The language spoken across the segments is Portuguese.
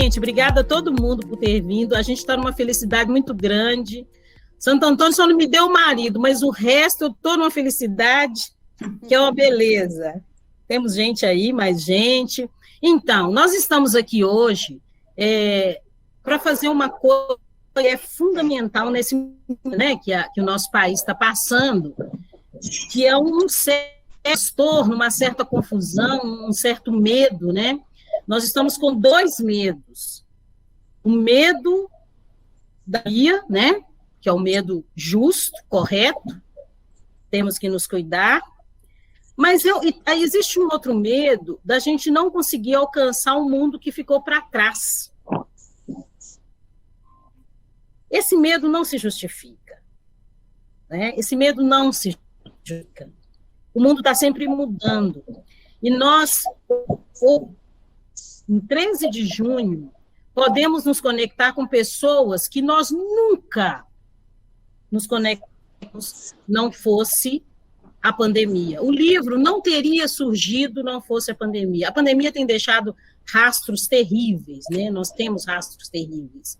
Gente, obrigada a todo mundo por ter vindo. A gente está numa felicidade muito grande. Santo Antônio só não me deu o marido, mas o resto eu estou numa felicidade, que é uma beleza. Temos gente aí, mais gente. Então, nós estamos aqui hoje para fazer uma coisa que é fundamental nesse momento, né, que o nosso país está passando, que é um certo transtorno, uma certa confusão, um certo medo, né? Nós estamos com dois medos. O medo da pandemia, né? Que é o medo justo, correto, temos que nos cuidar, mas existe um outro medo da gente não conseguir alcançar um mundo que ficou para trás. Esse medo não se justifica, né? Esse medo não se justifica. O mundo está sempre mudando. E nós, em 13 de junho, podemos nos conectar com pessoas que nós nunca nos conectamos não fosse a pandemia. O livro não teria surgido não fosse a pandemia. A pandemia tem deixado rastros terríveis, né? Nós temos rastros terríveis.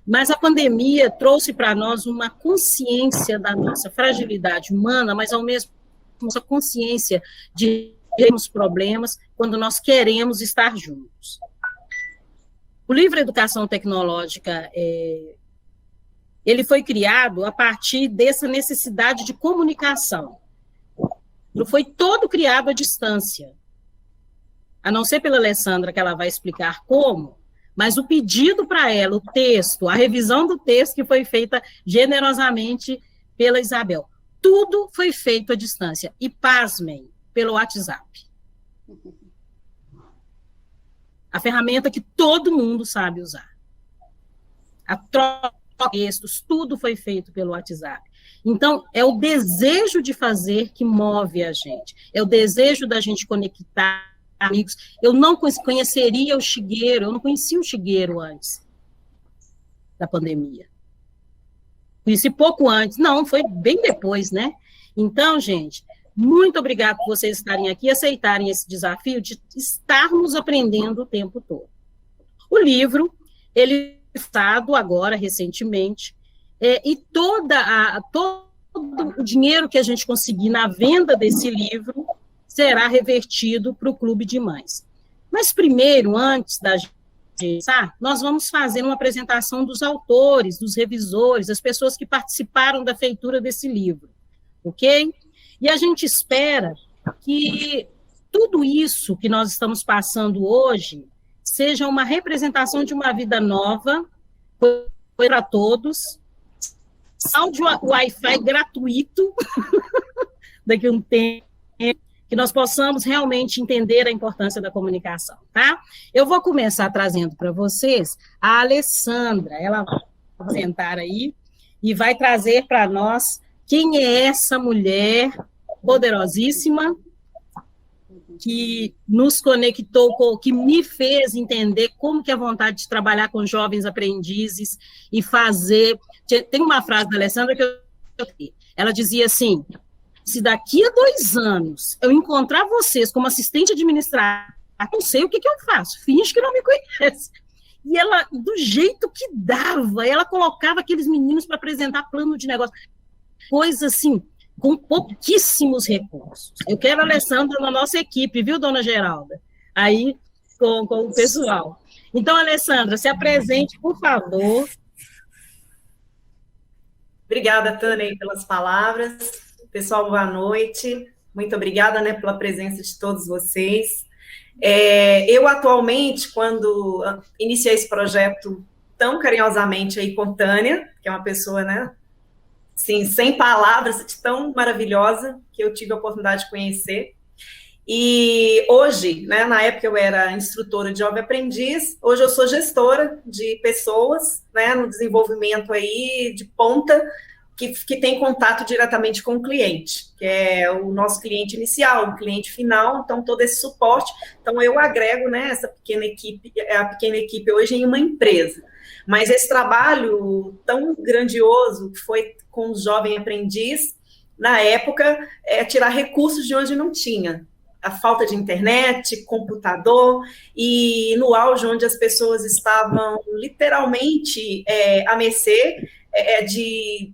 Mas a pandemia trouxe para nós uma consciência da nossa fragilidade humana, mas ao mesmo tempo a consciência de termos problemas quando nós queremos estar juntos. O livro Educação Tecnológica, ele foi criado a partir dessa necessidade de comunicação. Ele foi todo criado à distância, a não ser pela Alessandra, que ela vai explicar como, mas o pedido para ela, o texto, a revisão do texto que foi feita generosamente pela Isabel. Tudo foi feito à distância. E, pasmem, pelo WhatsApp. A ferramenta que todo mundo sabe usar. A troca de textos, tudo foi feito pelo WhatsApp. Então, é o desejo de fazer que move a gente. É o desejo da gente conectar amigos. Eu não conheceria o Shigeru, eu não conhecia o Shigeru antes da pandemia. Conheci pouco antes, não, foi bem depois, né? Então, gente, muito obrigada por vocês estarem aqui e aceitarem esse desafio de estarmos aprendendo o tempo todo. O livro, ele foi lançado agora, recentemente, e todo o dinheiro que a gente conseguir na venda desse livro será revertido para o Clube de Mães. Mas primeiro, antes da gente começar, nós vamos fazer uma apresentação dos autores, dos revisores, das pessoas que participaram da feitura desse livro, ok? E a gente espera que tudo isso que nós estamos passando hoje seja uma representação de uma vida nova para todos, áudio Wi-Fi gratuito, daqui a um tempo, que nós possamos realmente entender a importância da comunicação, tá? Eu vou começar trazendo para vocês a Alessandra, ela vai apresentar aí e vai trazer para nós quem é essa mulher poderosíssima que nos conectou, que me fez entender como que é a vontade de trabalhar com jovens aprendizes e fazer... Tem uma frase da Alessandra que ela dizia assim: se daqui a 2 anos eu encontrar vocês como assistente administrativa, não sei o que eu faço, finge que não me conhece. E ela, do jeito que dava, ela colocava aqueles meninos para apresentar plano de negócio, coisa assim, com pouquíssimos recursos. Eu quero a Alessandra na nossa equipe, viu, dona Geralda? Aí, com o pessoal. Então, Alessandra, se apresente, por favor. Obrigada, Tânia, pelas palavras. Pessoal, boa noite. Muito obrigada, né, pela presença de todos vocês. Eu, atualmente, quando iniciei esse projeto tão carinhosamente aí com Tânia, que é uma pessoa, né, assim, sem palavras, tão maravilhosa, que eu tive a oportunidade de conhecer. E hoje, né, na época eu era instrutora de jovem aprendiz, hoje eu sou gestora de pessoas, né, no desenvolvimento aí de ponta, que tem contato diretamente com o cliente, que é o nosso cliente inicial, o cliente final, então todo esse suporte. Então eu agrego, né, essa pequena equipe, a pequena equipe hoje em uma empresa. Mas esse trabalho tão grandioso que foi com o jovem aprendiz, na época, tirar recursos de onde não tinha. a falta de internet, computador, e no auge onde as pessoas estavam literalmente à mercê de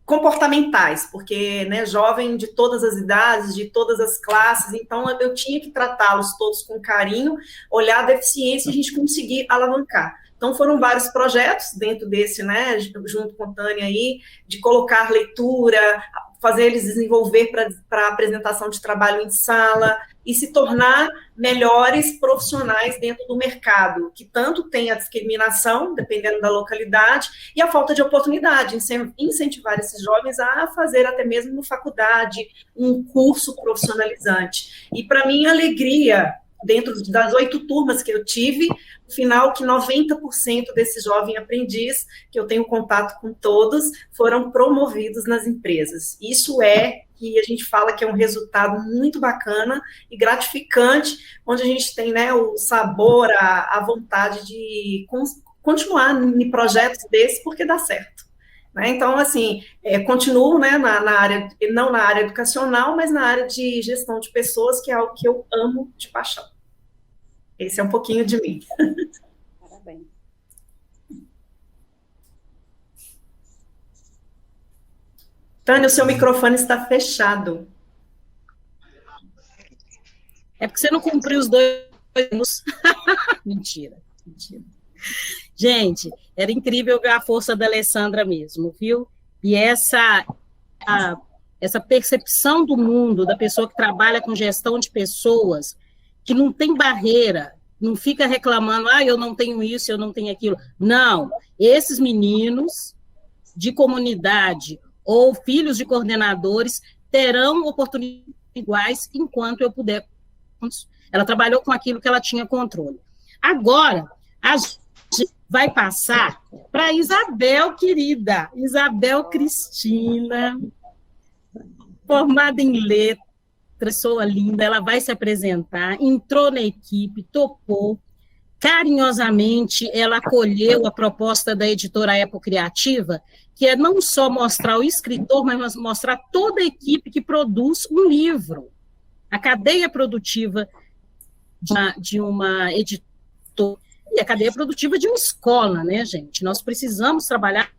comportamentais, porque, né, jovem de todas as idades, de todas as classes, então eu tinha que tratá-los todos com carinho, olhar a deficiência e a gente conseguir alavancar. Então foram vários projetos dentro desse, né, junto com a Tânia aí, de colocar leitura, fazer eles desenvolver para apresentação de trabalho em sala e se tornar melhores profissionais dentro do mercado, que tanto tem a discriminação, dependendo da localidade, e a falta de oportunidade, incentivar esses jovens a fazer até mesmo uma faculdade, um curso profissionalizante. E para mim, alegria, dentro das 8 turmas que eu tive, no final, que 90% desses jovens aprendiz, que eu tenho contato com todos, foram promovidos nas empresas. Isso que a gente fala que é um resultado muito bacana e gratificante, onde a gente tem, né, o sabor, a vontade de continuar em projetos desses, porque dá certo. Né? Então, assim, continuo, né, na área, não na área educacional, mas na área de gestão de pessoas, que é algo que eu amo de paixão. Esse é um pouquinho de mim. Parabéns. Tânia, o seu microfone está fechado. É porque você não cumpriu os 2 anos. Mentira. Gente, era incrível ver a força da Alessandra mesmo, viu? E essa percepção do mundo, da pessoa que trabalha com gestão de pessoas, que não tem barreira, não fica reclamando, eu não tenho isso, eu não tenho aquilo. Não, esses meninos de comunidade ou filhos de coordenadores terão oportunidades iguais enquanto eu puder. Ela trabalhou com aquilo que ela tinha controle. Agora, a gente vai passar para Isabel, querida. Isabel Cristina, formada em letras, pessoa linda, ela vai se apresentar, entrou na equipe, topou, carinhosamente ela acolheu a proposta da editora Epo Criativa, que é não só mostrar o escritor, mas mostrar toda a equipe que produz um livro. A cadeia produtiva de uma editora e a cadeia produtiva de uma escola, né, gente? Nós precisamos trabalhar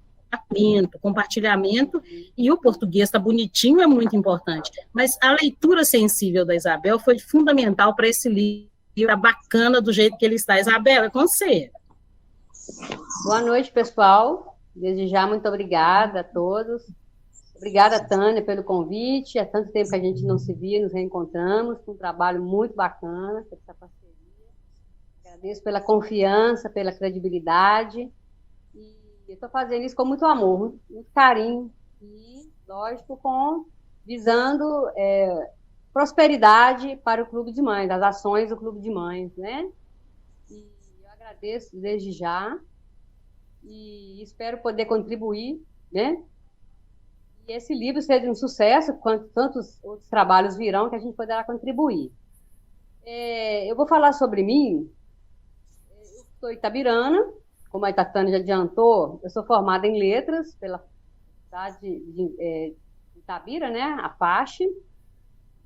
compartilhamento, e o português está bonitinho, é muito importante. Mas a leitura sensível da Isabel foi fundamental para esse livro, bacana do jeito que ele está. Isabel, é com você. Boa noite, pessoal. Desde já, muito obrigada a todos. Obrigada, Tânia, pelo convite. Há tanto tempo que a gente não se via, nos reencontramos, com um trabalho muito bacana, essa parceria. Agradeço pela confiança, pela credibilidade. E eu estou fazendo isso com muito amor, muito carinho e, lógico, visando prosperidade para o Clube de Mães, as ações do Clube de Mães, né? E eu agradeço desde já e espero poder contribuir, né? E esse livro seja um sucesso, quanto tantos outros trabalhos virão que a gente poderá contribuir. Eu vou falar sobre mim. Eu sou itabirana, como a Tânia já adiantou, eu sou formada em letras pela Faculdade de Itabira, né, a FACH,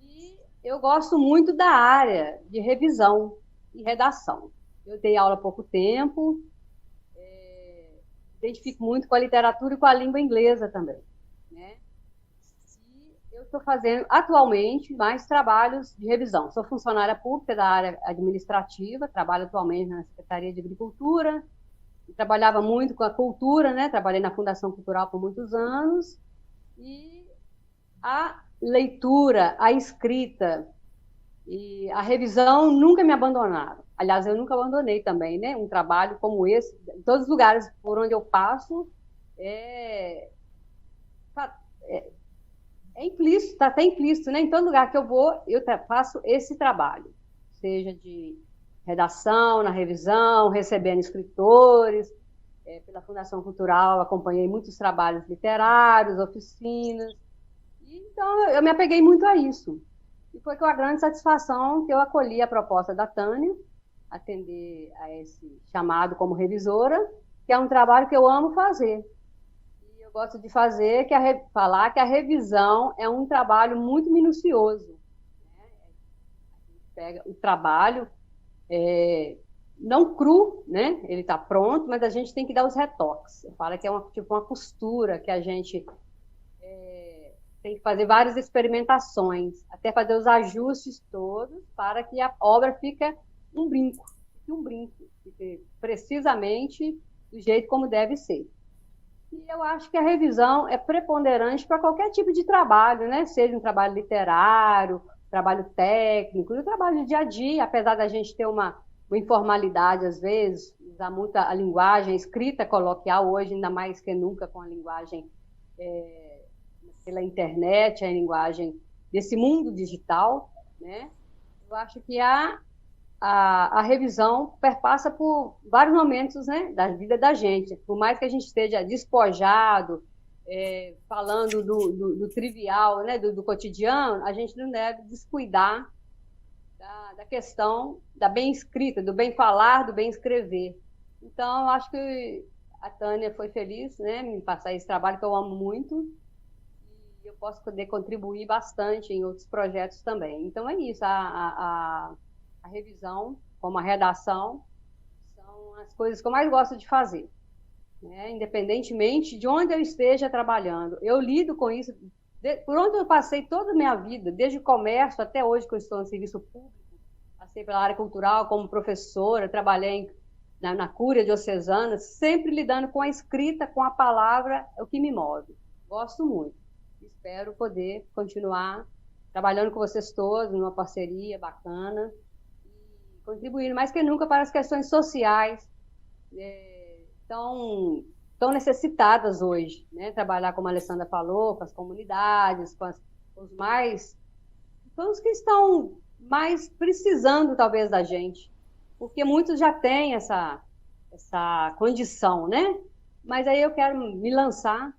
e eu gosto muito da área de revisão e redação. Eu dei aula há pouco tempo, identifico muito com a literatura e com a língua inglesa também, né? E eu estou fazendo, atualmente, mais trabalhos de revisão. Sou funcionária pública da área administrativa, trabalho atualmente na Secretaria de Agricultura, trabalhava muito com a cultura, né? Trabalhei na Fundação Cultural por muitos anos, e a leitura, a escrita e a revisão nunca me abandonaram. Aliás, eu nunca abandonei também, né? Um trabalho como esse, em todos os lugares por onde eu passo, é implícito, está até implícito, né? Em todo lugar que eu vou, eu faço esse trabalho, seja de redação, na revisão, recebendo escritores, pela Fundação Cultural, acompanhei muitos trabalhos literários, oficinas, então eu me apeguei muito a isso. E foi com a grande satisfação que eu acolhi a proposta da Tânia, atender a esse chamado como revisora, que é um trabalho que eu amo fazer. E eu gosto de fazer, falar que a revisão é um trabalho muito minucioso. pega o trabalho, não cru, né? Ele está pronto, mas a gente tem que dar os retoques. Eu falo que é tipo uma costura que a gente tem que fazer várias experimentações, até fazer os ajustes todos para que a obra fique um brinco, fique precisamente do jeito como deve ser. E eu acho que a revisão é preponderante para qualquer tipo de trabalho, né? Seja um trabalho literário, trabalho técnico, o trabalho do dia a dia, apesar da gente ter uma informalidade, às vezes, usar muito a linguagem escrita coloquial hoje, ainda mais que nunca com a linguagem pela internet, a linguagem desse mundo digital, né? Eu acho que a revisão perpassa por vários momentos, né, da vida da gente. Por mais que a gente esteja despojado, falando do trivial, né, do cotidiano, a gente não deve descuidar da questão da bem escrita, do bem falar, do bem escrever. Então, eu acho que a Tânia foi feliz, né, em passar esse trabalho que eu amo muito, e eu posso poder contribuir bastante em outros projetos também. Então, é isso, a revisão, como a redação, são as coisas que eu mais gosto de fazer, né? Independentemente de onde eu esteja trabalhando. Eu lido com isso, por onde eu passei toda a minha vida, desde o comércio até hoje que eu estou no serviço público, passei pela área cultural como professora, trabalhei na Cúria Diocesana, sempre lidando com a escrita, com a palavra, é o que me move. Gosto muito. Espero poder continuar trabalhando com vocês todos, numa parceria bacana, e contribuindo mais que nunca para as questões sociais tão necessitadas hoje, né? Trabalhar, como a Alessandra falou, com as comunidades, com os que estão mais precisando, talvez, da gente, porque muitos já têm essa condição, né? Mas aí eu quero me lançar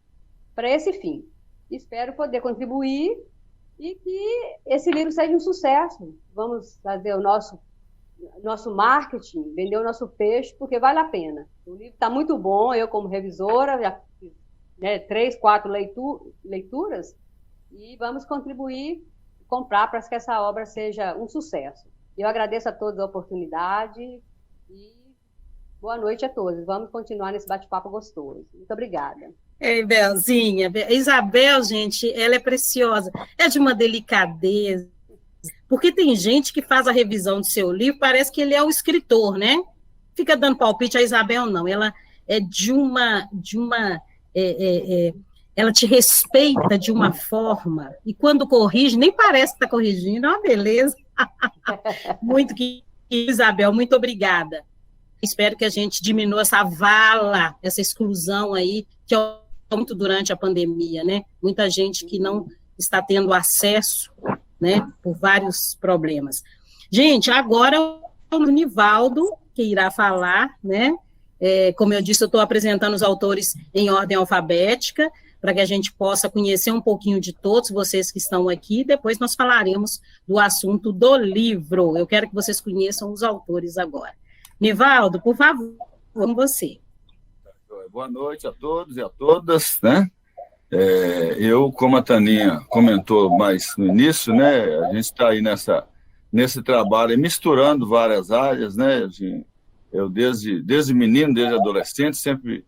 para esse fim. Espero poder contribuir e que esse livro seja um sucesso. Vamos fazer o nosso marketing, vender o nosso peixe, porque vale a pena. O livro está muito bom, eu como revisora, já fiz 3, 4 leituras, e vamos contribuir, comprar para que essa obra seja um sucesso. Eu agradeço a todos a oportunidade e boa noite a todos. Vamos continuar nesse bate-papo gostoso. Muito obrigada. Belzinha. Isabel, gente, ela é preciosa. É de uma delicadeza. Porque tem gente que faz a revisão do seu livro, parece que ele é o escritor, né? Fica dando palpite, a Isabel não. Ela é ela te respeita de uma forma, e quando corrige, nem parece que está corrigindo, é uma beleza. Muito que, Isabel, muito obrigada. Espero que a gente diminua essa vala, essa exclusão aí, que é muito durante a pandemia, né? Muita gente que não está tendo acesso, né, por vários problemas. Gente, agora o Nivaldo, que irá falar, né? Como eu disse, eu estou apresentando os autores em ordem alfabética, para que a gente possa conhecer um pouquinho de todos vocês que estão aqui, depois nós falaremos do assunto do livro. Eu quero que vocês conheçam os autores agora. Nivaldo, por favor, com você. Boa noite a todos e a todas, né? Eu, como a Taninha comentou mais no início, né? A gente está aí nesse trabalho, misturando várias áreas, né? Eu, desde menino, desde adolescente, sempre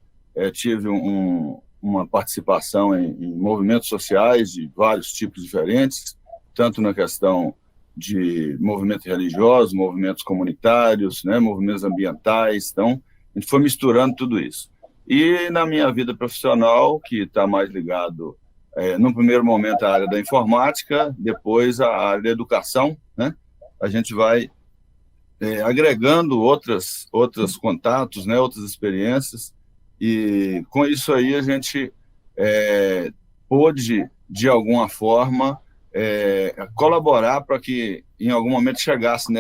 tive uma participação em movimentos sociais de vários tipos diferentes, tanto na questão de movimentos religiosos, movimentos comunitários, né? Movimentos ambientais. Então, a gente foi misturando tudo isso. E na minha vida profissional, que está mais ligado, no primeiro momento, à área da informática, depois à área da educação, né? A gente vai agregando outros contatos, né? Outras experiências, e com isso aí a gente pôde, de alguma forma, colaborar para que, em algum momento, chegasse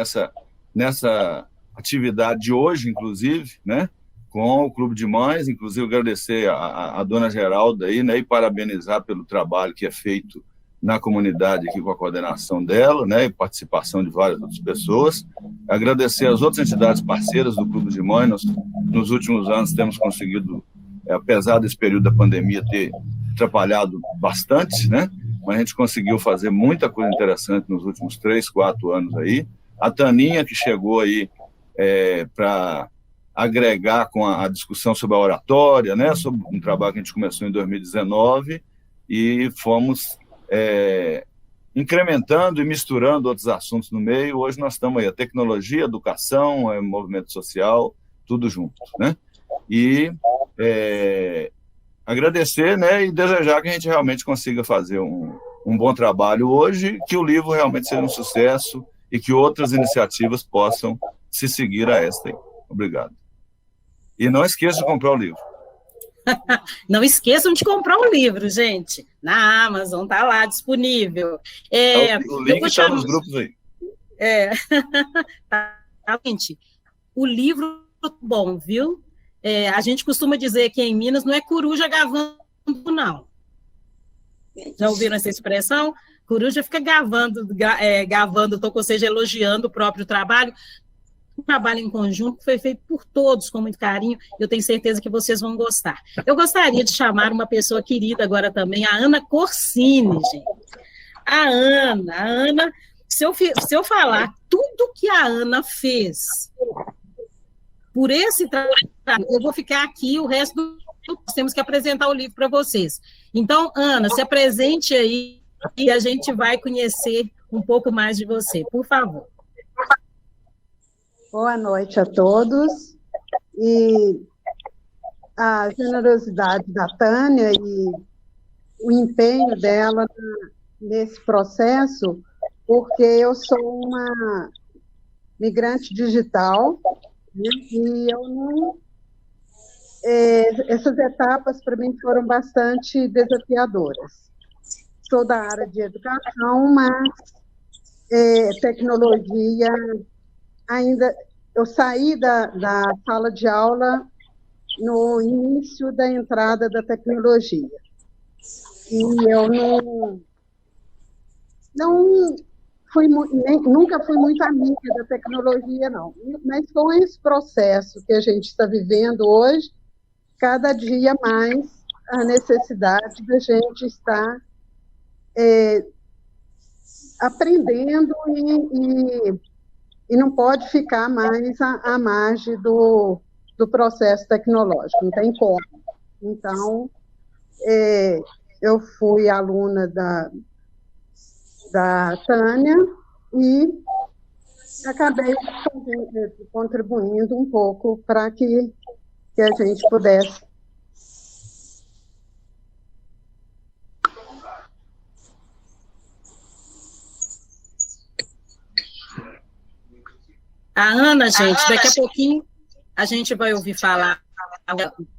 nessa atividade de hoje, inclusive, né? Com o Clube de Mães, inclusive agradecer a dona Geralda aí, né, e parabenizar pelo trabalho que é feito na comunidade aqui com a coordenação dela, né, e participação de várias outras pessoas. Agradecer as outras entidades parceiras do Clube de Mães. Nós, nos últimos anos, temos conseguido, apesar desse período da pandemia ter atrapalhado bastante, né, mas a gente conseguiu fazer muita coisa interessante nos últimos 3, 4 anos aí. a Taninha, que chegou aí para agregar com a discussão sobre a oratória, né, sobre um trabalho que a gente começou em 2019, e fomos incrementando e misturando outros assuntos no meio. Hoje nós estamos aí, a tecnologia, a educação, movimento social, tudo junto, né? E agradecer, né, e desejar que a gente realmente consiga fazer um bom trabalho hoje, que o livro realmente seja um sucesso e que outras iniciativas possam se seguir a esta aí. Obrigado. E não esqueça de comprar o livro. Não esqueçam de comprar o livro, gente. Na Amazon, tá lá disponível. O link está nos grupos aí. Tá, gente, o livro é bom, viu? A gente costuma dizer que em Minas não é coruja gavando, não. Já ouviram essa expressão? Coruja fica gavando, ou seja, elogiando o próprio trabalho. Um trabalho em conjunto que foi feito por todos com muito carinho. Eu tenho certeza que vocês vão gostar. Eu gostaria de chamar uma pessoa querida agora também, a Ana Corsini, gente. A Ana, se eu falar tudo que a Ana fez por esse trabalho, eu vou ficar aqui o resto do tempo. Nós temos que apresentar o livro para vocês. Então, Ana, se apresente aí e a gente vai conhecer um pouco mais de você, por favor. Boa noite a todos. E a generosidade da Tânia e o empenho dela nesse processo, porque eu sou uma migrante digital, né, e eu não... essas etapas, para mim, foram bastante desafiadoras. Sou da área de educação, mas tecnologia... Ainda, eu saí da sala de aula no início da entrada da tecnologia. E eu nunca fui muito amiga da tecnologia, não. Mas com esse processo que a gente está vivendo hoje, cada dia mais a necessidade da gente estar aprendendo e não pode ficar mais à margem do processo tecnológico, não tem como. Então, eu fui aluna da Tânia e acabei contribuindo um pouco para que a gente pudesse. A Ana, gente, daqui a pouquinho a gente vai ouvir falar,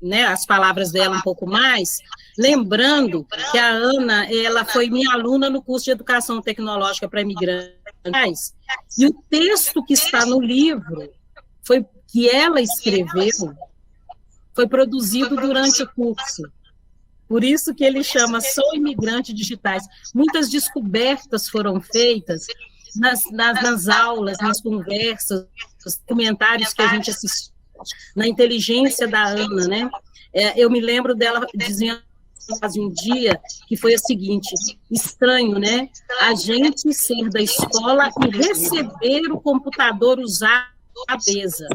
né, as palavras dela um pouco mais, lembrando que a Ana, ela foi minha aluna no curso de Educação Tecnológica para Imigrantes, e o texto que está no livro, que ela escreveu, foi produzido durante o curso. Por isso que ele chama Sou Imigrante Digitais. Muitas descobertas foram feitas nas aulas, nas conversas, nos comentários que a gente assistiu, na inteligência da Ana, né? Eu me lembro dela dizendo um dia que foi o seguinte: estranho, né? A gente ser da escola e receber o computador usado à mesa,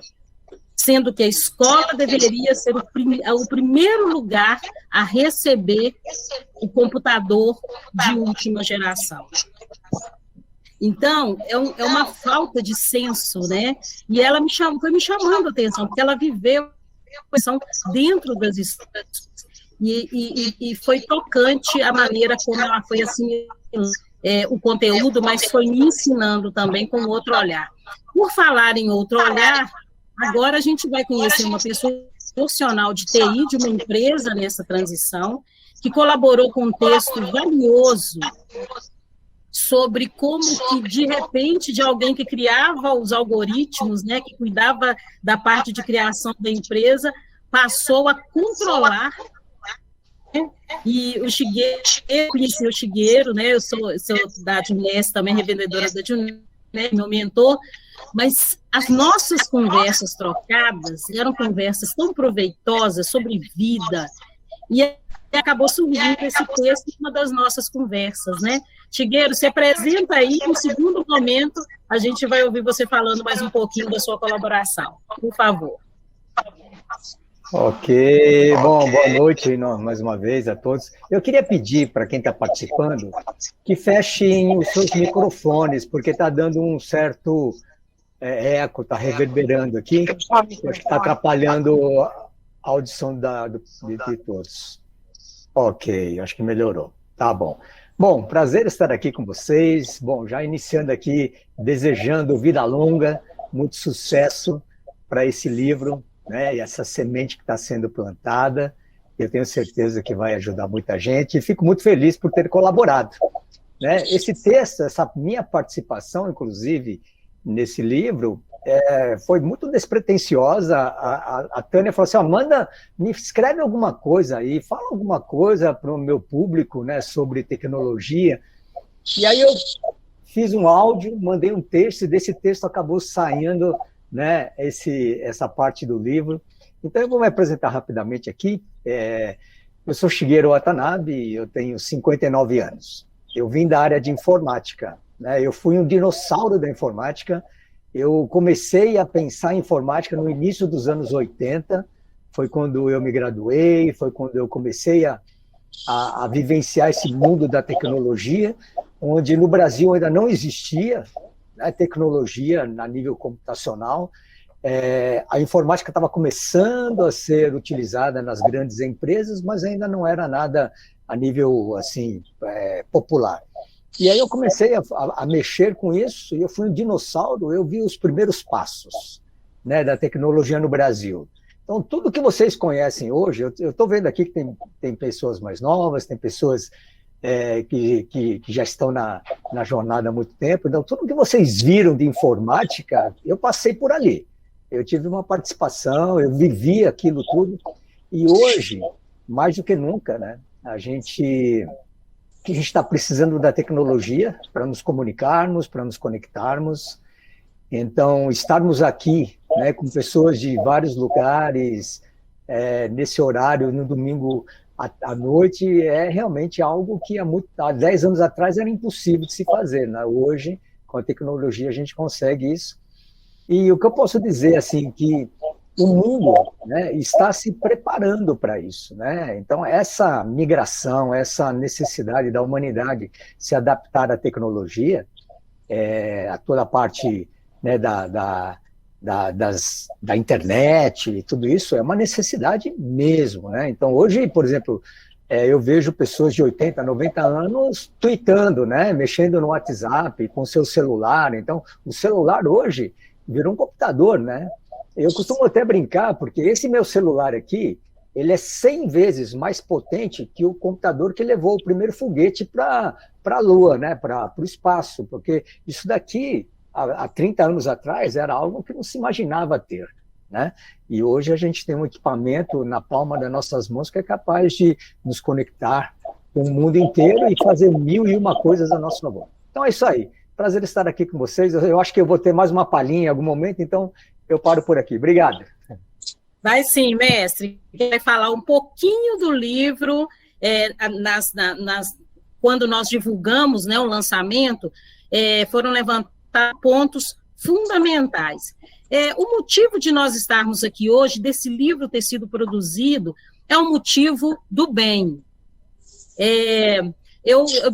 sendo que a escola deveria ser o primeiro lugar a receber o computador de última geração. Então, é uma falta de senso, né? E ela foi me chamando a atenção, porque ela viveu a questão dentro das escolas. E foi tocante a maneira como ela foi assim, o conteúdo, mas foi me ensinando também com outro olhar. Por falar em outro olhar, agora a gente vai conhecer uma pessoa profissional de TI, de uma empresa nessa transição, que colaborou com um texto valioso sobre como que, de repente, de alguém que criava os algoritmos, né, que cuidava da parte de criação da empresa, passou a controlar, né? E o Shigeru, eu conheci o Shigeru, né, eu sou da Juness, também revendedora da Juness, meu mentor, mas as nossas conversas trocadas eram conversas tão proveitosas sobre vida, e acabou surgindo esse texto em uma das nossas conversas, né? Chigueiro, se apresenta aí, no segundo momento, a gente vai ouvir você falando mais um pouquinho da sua colaboração. Por favor. Ok, bom, boa noite mais uma vez a todos. Eu queria pedir para quem está participando que fechem os seus microfones, porque está dando um certo eco, está reverberando aqui, acho que está atrapalhando a audição de todos. Ok, acho que melhorou. Tá bom. Bom, prazer estar aqui com vocês. Bom, já iniciando aqui, desejando vida longa, muito sucesso para esse livro, né, e essa semente que está sendo plantada, eu tenho certeza que vai ajudar muita gente, e fico muito feliz por ter colaborado. Né? Esse texto, essa minha participação, inclusive, nesse livro, foi muito despretensiosa. A Tânia falou assim, Amanda, me escreve alguma coisa aí, fala alguma coisa para o meu público, né, sobre tecnologia. E aí eu fiz um áudio, mandei um texto, e desse texto acabou saindo, né, essa parte do livro. Então eu vou me apresentar rapidamente aqui. Eu sou Shigeru Watanabe, eu tenho 59 anos. Eu vim da área de informática, né? Eu fui um dinossauro da informática. Eu comecei a pensar em informática no início dos anos 80, foi quando eu me graduei, foi quando eu comecei a vivenciar esse mundo da tecnologia, onde no Brasil ainda não existia tecnologia a nível computacional. A informática estava começando a ser utilizada nas grandes empresas, mas ainda não era nada a nível assim, popular. E aí eu comecei a mexer com isso, e eu fui um dinossauro, eu vi os primeiros passos, né, da tecnologia no Brasil. Então, tudo que vocês conhecem hoje, eu estou vendo aqui que tem pessoas mais novas, tem pessoas que já estão na jornada há muito tempo. Então, tudo que vocês viram de informática, eu passei por ali. Eu tive uma participação, eu vivi aquilo tudo. E hoje, mais do que nunca, né, a gente está precisando da tecnologia para nos comunicarmos, para nos conectarmos. Então, estarmos aqui, né, com pessoas de vários lugares, nesse horário, no domingo à noite, é realmente algo que há 10 anos atrás era impossível de se fazer, né? Hoje, com a tecnologia, a gente consegue isso. E o que eu posso dizer, assim, que o mundo, né, está se preparando para isso, né? Então, essa migração, essa necessidade da humanidade se adaptar à tecnologia, a toda a parte, né, da internet e tudo isso, é uma necessidade mesmo, né? Então, hoje, por exemplo, eu vejo pessoas de 80, 90 anos tweetando, né, mexendo no WhatsApp, com seu celular. Então, o celular hoje virou um computador, né? Eu costumo até brincar, porque esse meu celular aqui, ele é 100 vezes mais potente que o computador que levou o primeiro foguete para a Lua, né, para o espaço, porque isso daqui, há 30 anos atrás, era algo que não se imaginava ter, né? E hoje a gente tem um equipamento na palma das nossas mãos que é capaz de nos conectar com o mundo inteiro e fazer 1001 coisas a nosso favor. Então é isso aí. Prazer estar aqui com vocês. Eu acho que eu vou ter mais uma palhinha em algum momento, então eu paro por aqui. Obrigado. Vai sim, mestre. Vai falar um pouquinho do livro. Quando nós divulgamos, né, o lançamento, foram levantados pontos fundamentais. O motivo de nós estarmos aqui hoje, desse livro ter sido produzido, é um motivo do bem.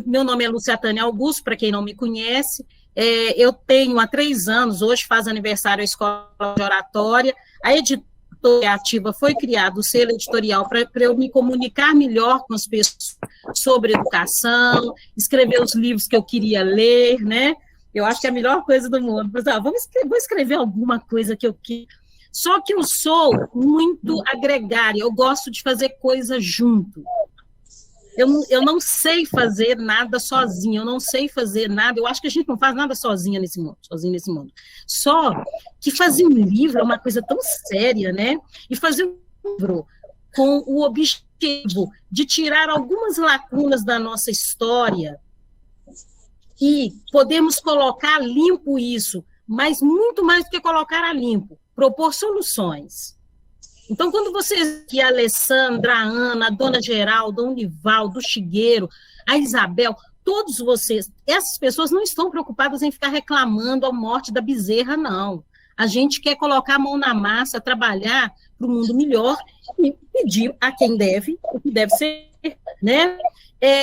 Meu nome é Lúcia Tânia Augusto, para quem não me conhece. Eu tenho há 3 anos, hoje faz aniversário a Escola de Oratória. A editora ativa foi criado o selo editorial para eu me comunicar melhor com as pessoas sobre educação, escrever os livros que eu queria ler, né? Eu acho que é a melhor coisa do mundo. Vou escrever alguma coisa que eu quero. Só que eu sou muito agregária, eu gosto de fazer coisa junto. Eu não sei fazer nada sozinha, eu não sei fazer nada, eu acho que a gente não faz nada sozinho nesse mundo. Só que fazer um livro é uma coisa tão séria, né? E fazer um livro com o objetivo de tirar algumas lacunas da nossa história e podemos colocar limpo isso, mas muito mais do que colocar a limpo, propor soluções. Então, quando vocês aqui, a Alessandra, a Ana, a Dona Geralda, o Nivaldo, o Chigueiro, a Isabel, todos vocês, essas pessoas não estão preocupadas em ficar reclamando a morte da bezerra, não. A gente quer colocar a mão na massa, trabalhar para o mundo melhor e pedir a quem deve, o que deve ser, né?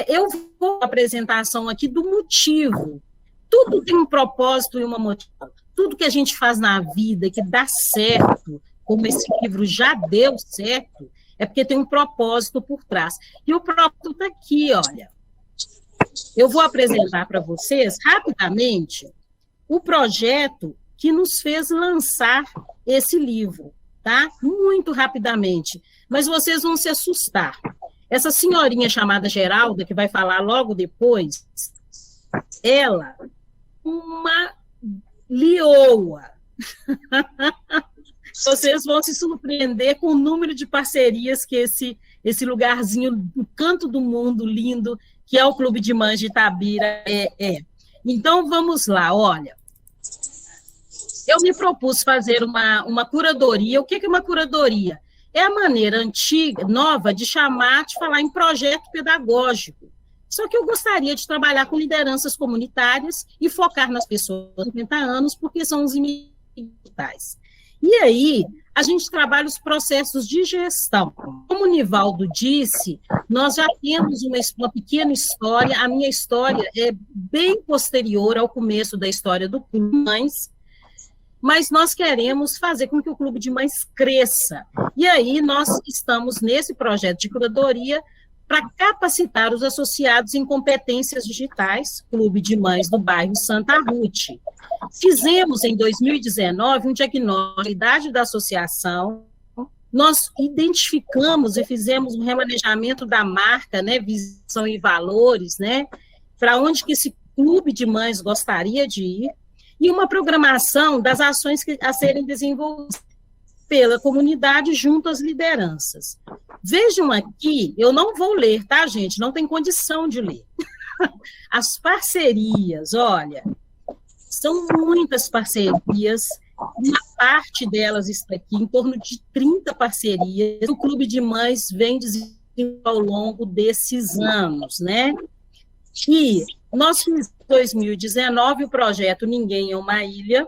Eu vou a apresentação aqui do motivo. Tudo tem um propósito e uma motivação. Tudo que a gente faz na vida que dá certo, como esse livro já deu certo, é porque tem um propósito por trás. E o propósito está aqui, olha. Eu vou apresentar para vocês, rapidamente, o projeto que nos fez lançar esse livro, tá? Muito rapidamente, mas vocês vão se assustar. Essa senhorinha chamada Geralda, que vai falar logo depois, ela, uma lioa. Vocês vão se surpreender com o número de parcerias que esse lugarzinho no canto do mundo lindo, que é o Clube de Mães de Itabira, é. Então, vamos lá, olha. Eu me propus fazer uma curadoria. O que é uma curadoria? É a maneira antiga, nova, de falar em projeto pedagógico. Só que eu gostaria de trabalhar com lideranças comunitárias e focar nas pessoas de 50 anos, porque são os imigrantes. E aí, a gente trabalha os processos de gestão. Como o Nivaldo disse, nós já temos uma pequena história. A minha história é bem posterior ao começo da história do Clube de Mães, mas nós queremos fazer com que o Clube de Mães cresça. E aí, nós estamos nesse projeto de curadoria para capacitar os associados em competências digitais, Clube de Mães do bairro Santa Ruth. Fizemos, em 2019, um diagnóstico da idade da associação, nós identificamos e fizemos um remanejamento da marca, né, visão e valores, né, para onde que esse Clube de Mães gostaria de ir, e uma programação das ações a serem desenvolvidas pela comunidade junto às lideranças. Vejam aqui, eu não vou ler, tá, gente? Não tem condição de ler. As parcerias, olha, são muitas parcerias, uma parte delas está aqui, em torno de 30 parcerias, o Clube de Mães vem desenvolvendo ao longo desses anos, né? E nós fizemos em 2019 o projeto Ninguém é uma Ilha.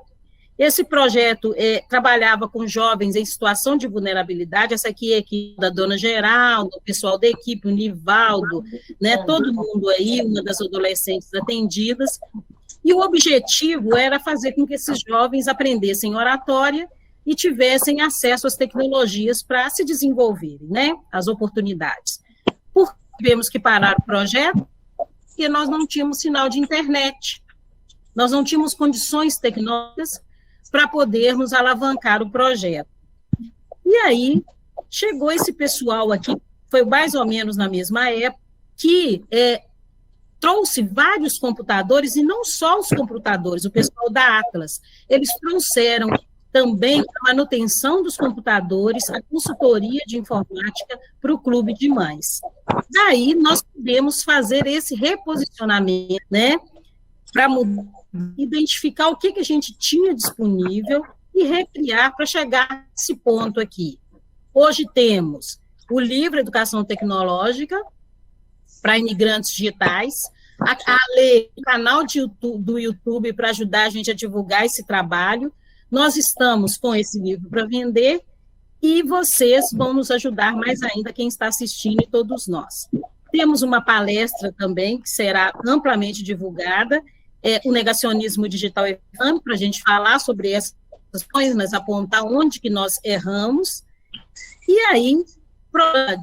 Esse projeto trabalhava com jovens em situação de vulnerabilidade. Essa aqui é a equipe da dona Geralda, o pessoal da equipe, o Nivaldo, né, todo mundo aí, uma das adolescentes atendidas. E o objetivo era fazer com que esses jovens aprendessem oratória e tivessem acesso às tecnologias para se desenvolverem, né, as oportunidades. Por que tivemos que parar o projeto? Porque nós não tínhamos sinal de internet, nós não tínhamos condições tecnológicas para podermos alavancar o projeto. E aí, chegou esse pessoal aqui, foi mais ou menos na mesma época, que trouxe vários computadores, e não só os computadores, o pessoal da Atlas, eles trouxeram também a manutenção dos computadores, a consultoria de informática para o Clube de Mães. Daí, nós podemos fazer esse reposicionamento, né, para identificar o que a gente tinha disponível e recriar para chegar a esse ponto aqui. Hoje temos o livro Educação Tecnológica para imigrantes digitais, a lei, o canal do YouTube para ajudar a gente a divulgar esse trabalho. Nós estamos com esse livro para vender e vocês vão nos ajudar mais ainda, quem está assistindo e todos nós. Temos uma palestra também que será amplamente divulgada, o negacionismo digital errando, para a gente falar sobre essas questões, mas apontar onde que nós erramos. E aí,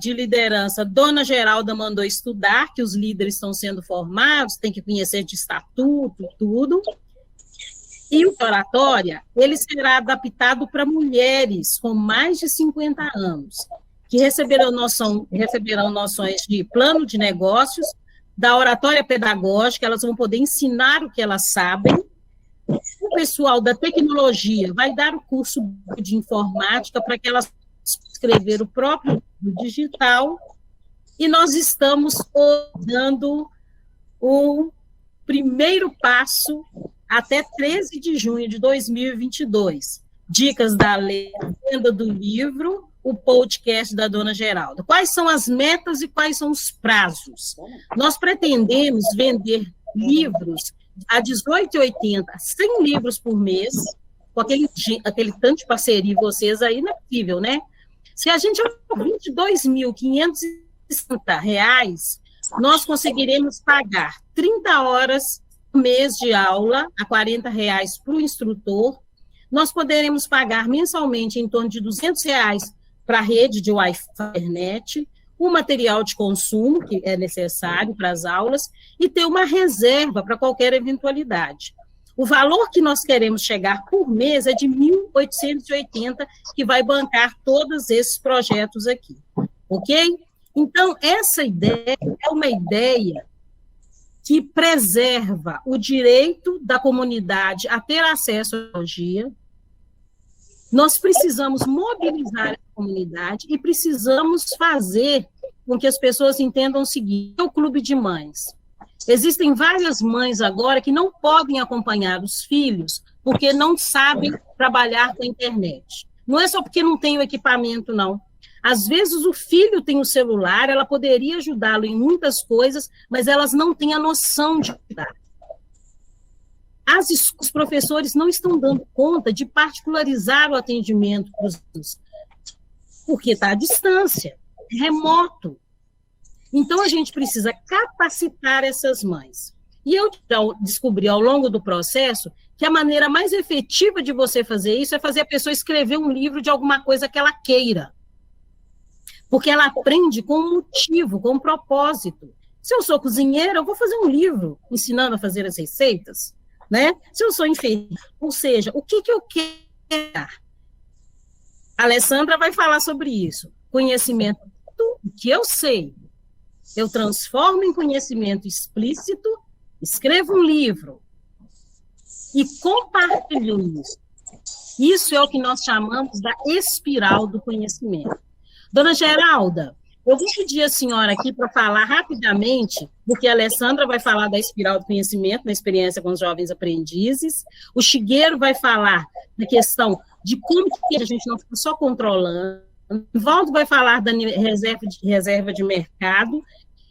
de liderança, dona Geralda mandou estudar, que os líderes estão sendo formados, tem que conhecer de estatuto, tudo. E o oratória, ele será adaptado para mulheres com mais de 50 anos, que receberão noções de plano de negócios, da oratória pedagógica, elas vão poder ensinar o que elas sabem. O pessoal da tecnologia vai dar o curso de informática para que elas possam escrever o próprio digital, e nós estamos dando o primeiro passo até 13 de junho de 2022. Dicas da lei, venda do livro, o podcast da dona Geralda? Quais são as metas e quais são os prazos? Nós pretendemos vender livros a R$ 18,80, 100 livros por mês, com aquele tanto de parceria de vocês aí, não é possível, né? Se a gente R$ 22.560, nós conseguiremos pagar 30 horas por mês de aula, a R$ 40 para o instrutor. Nós poderemos pagar mensalmente em torno de R$ 200 para a rede de Wi-Fi, internet, o material de consumo que é necessário para as aulas e ter uma reserva para qualquer eventualidade. O valor que nós queremos chegar por mês é de R$ 1.880, que vai bancar todos esses projetos aqui, ok? Então, essa ideia é uma ideia que preserva o direito da comunidade a ter acesso à tecnologia. Nós precisamos mobilizar a comunidade e precisamos fazer com que as pessoas entendam o seguinte: o Clube de Mães. Existem várias mães agora que não podem acompanhar os filhos porque não sabem trabalhar com a internet. Não é só porque não tem o equipamento, não. Às vezes o filho tem o celular, ela poderia ajudá-lo em muitas coisas, mas elas não têm a noção de ajudar. Os professores não estão dando conta de particularizar o atendimento para os alunos, porque está à distância, é remoto. Então, a gente precisa capacitar essas mães. E eu descobri ao longo do processo que a maneira mais efetiva de você fazer isso é fazer a pessoa escrever um livro de alguma coisa que ela queira. Porque ela aprende com um motivo, com um propósito. Se eu sou cozinheira, eu vou fazer um livro ensinando a fazer as receitas, né? Se eu sou enfermeira, ou seja, o que eu quero? A Alessandra vai falar sobre isso. Conhecimento do que eu sei. Eu transformo em conhecimento explícito, escrevo um livro e compartilho isso. Isso é o que nós chamamos da espiral do conhecimento. Dona Geralda, eu vou pedir a senhora aqui para falar rapidamente, porque a Alessandra vai falar da espiral do conhecimento, na experiência com os jovens aprendizes, o Shigeru vai falar da questão de como que a gente não fica só controlando, o Valdo vai falar da reserva de mercado,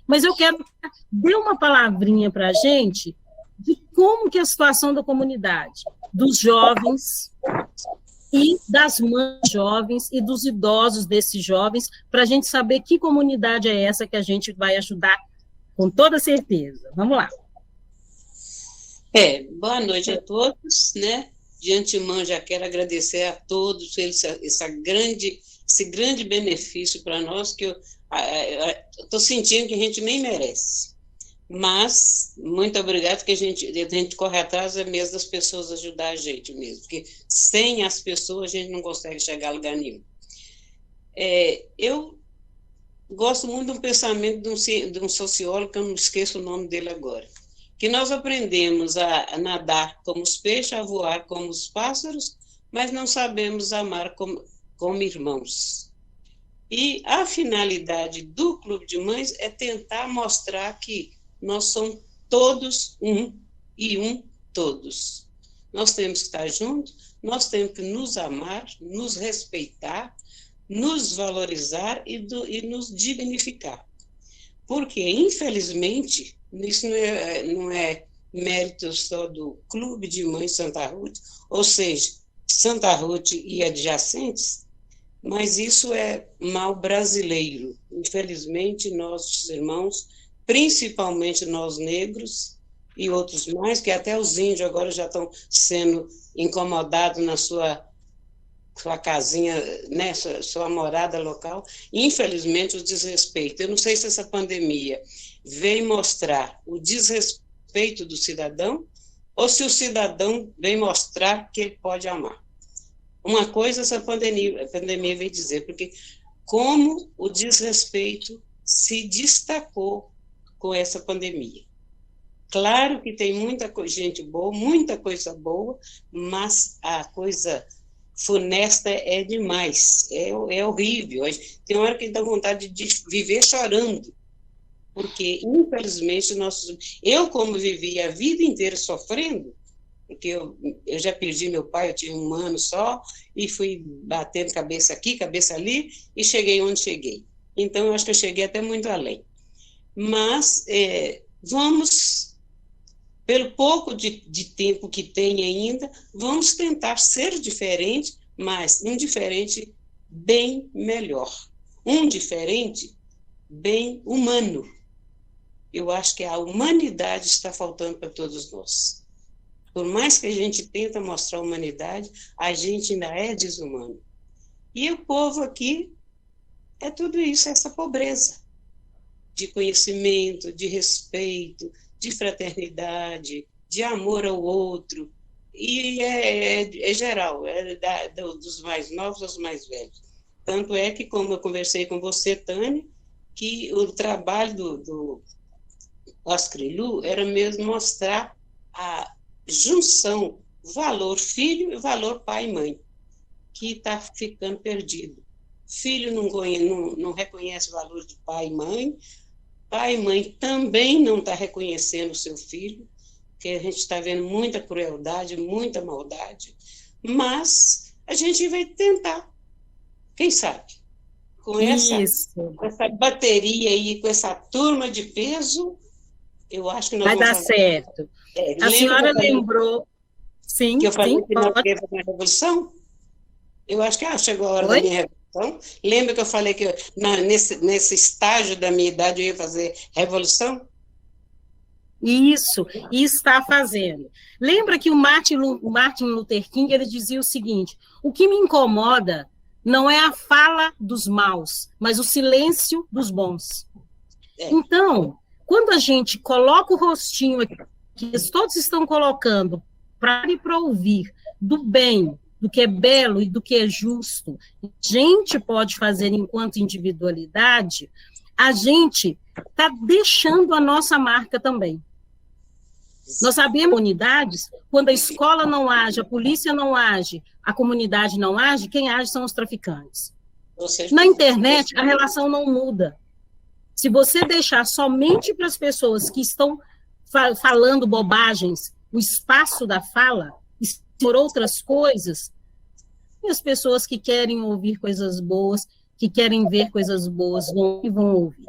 mas eu quero dar uma palavrinha para a gente de como que é a situação da comunidade, dos jovens e das mães jovens e dos idosos desses jovens, para a gente saber que comunidade é essa que a gente vai ajudar com toda certeza. Vamos lá. Boa noite a todos, né? De antemão, já quero agradecer a todos esse grande benefício para nós, que eu estou sentindo que a gente nem merece. Mas, muito obrigado, porque a gente corre atrás mesmo das pessoas ajudar a gente mesmo, porque sem as pessoas a gente não consegue chegar a lugar nenhum. Eu gosto muito de um pensamento de um sociólogo, que eu não esqueço o nome dele agora, que nós aprendemos a nadar como os peixes, a voar como os pássaros, mas não sabemos amar como irmãos. E a finalidade do Clube de Mães é tentar mostrar que nós somos todos um e um todos. Nós temos que estar juntos, nós temos que nos amar, nos respeitar, nos valorizar e nos dignificar. Porque, infelizmente, isso não é mérito só do Clube de Mães Santa Ruth, ou seja, Santa Ruth e adjacentes, mas isso é mal brasileiro. Infelizmente, nossos irmãos, principalmente nós negros e outros mais, que até os índios agora já estão sendo incomodados na sua casinha, né, sua morada local. Infelizmente, o desrespeito. Eu não sei se essa pandemia veio mostrar o desrespeito do cidadão ou se o cidadão vem mostrar que ele pode amar. Uma coisa essa pandemia veio dizer, porque como o desrespeito se destacou com essa pandemia. Claro que tem muita gente boa, muita coisa boa, mas a coisa funesta é demais, é horrível. Tem hora que dá vontade de viver chorando, porque, infelizmente, eu, como vivi a vida inteira sofrendo, porque eu já perdi meu pai, eu tinha 1 ano só, e fui batendo cabeça aqui, cabeça ali, e cheguei onde cheguei. Então, eu acho que eu cheguei até muito além. Mas vamos, pelo pouco de tempo que tem ainda, vamos tentar ser diferente, mas um diferente bem melhor. Um diferente bem humano. Eu acho que a humanidade está faltando para todos nós. Por mais que a gente tenta mostrar a humanidade, a gente ainda é desumano. E o povo aqui é tudo isso, essa pobreza de conhecimento, de respeito, de fraternidade, de amor ao outro. E é geral, dos mais novos aos mais velhos. Tanto é que, como eu conversei com você, Tânia, que o trabalho do Oscar Lu era mesmo mostrar a junção valor filho e valor pai e mãe, que está ficando perdido. Filho não reconhece o valor de pai e mãe também não está reconhecendo o seu filho, porque a gente está vendo muita crueldade, muita maldade, mas a gente vai tentar, quem sabe, com essa bateria aí, com essa turma de peso, eu acho que nós vai vamos dar certo. A senhora lembrou, sim, que eu falei sim, que nós queríamos fazer uma revolução? Eu acho que chegou a hora da minha revolução. Lembra que eu falei que nesse estágio da minha idade eu ia fazer revolução? Isso, e está fazendo. Lembra que o Martin Luther King, ele dizia o seguinte: o que me incomoda não é a fala dos maus, mas o silêncio dos bons. Então, quando a gente coloca o rostinho aqui, que todos estão colocando para ouvir do bem, do que é belo e do que é justo, a gente pode fazer enquanto individualidade, a gente está deixando a nossa marca também. Nós sabemos unidades, quando a escola não age, a polícia não age, a comunidade não age, quem age são os traficantes. Na internet, a relação não muda. Se você deixar somente para as pessoas que estão falando bobagens o espaço da fala, por outras coisas, e as pessoas que querem ouvir coisas boas, que querem ver coisas boas, vão ouvir.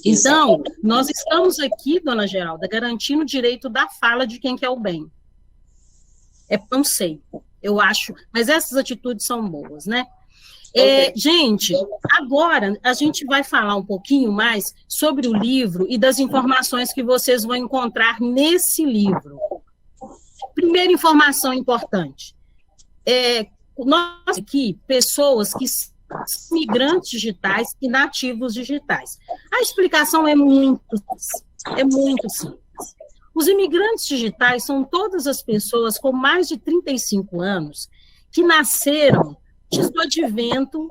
Então, nós estamos aqui, dona Geralda, garantindo o direito da fala de quem quer o bem. Não sei, eu acho, mas essas atitudes são boas, né? Gente, agora a gente vai falar um pouquinho mais sobre o livro e das informações que vocês vão encontrar nesse livro. Primeira informação importante. Nós aqui, pessoas que são migrantes digitais e nativos digitais. A explicação é muito simples. Os imigrantes digitais são todas as pessoas com mais de 35 anos que nasceram do advento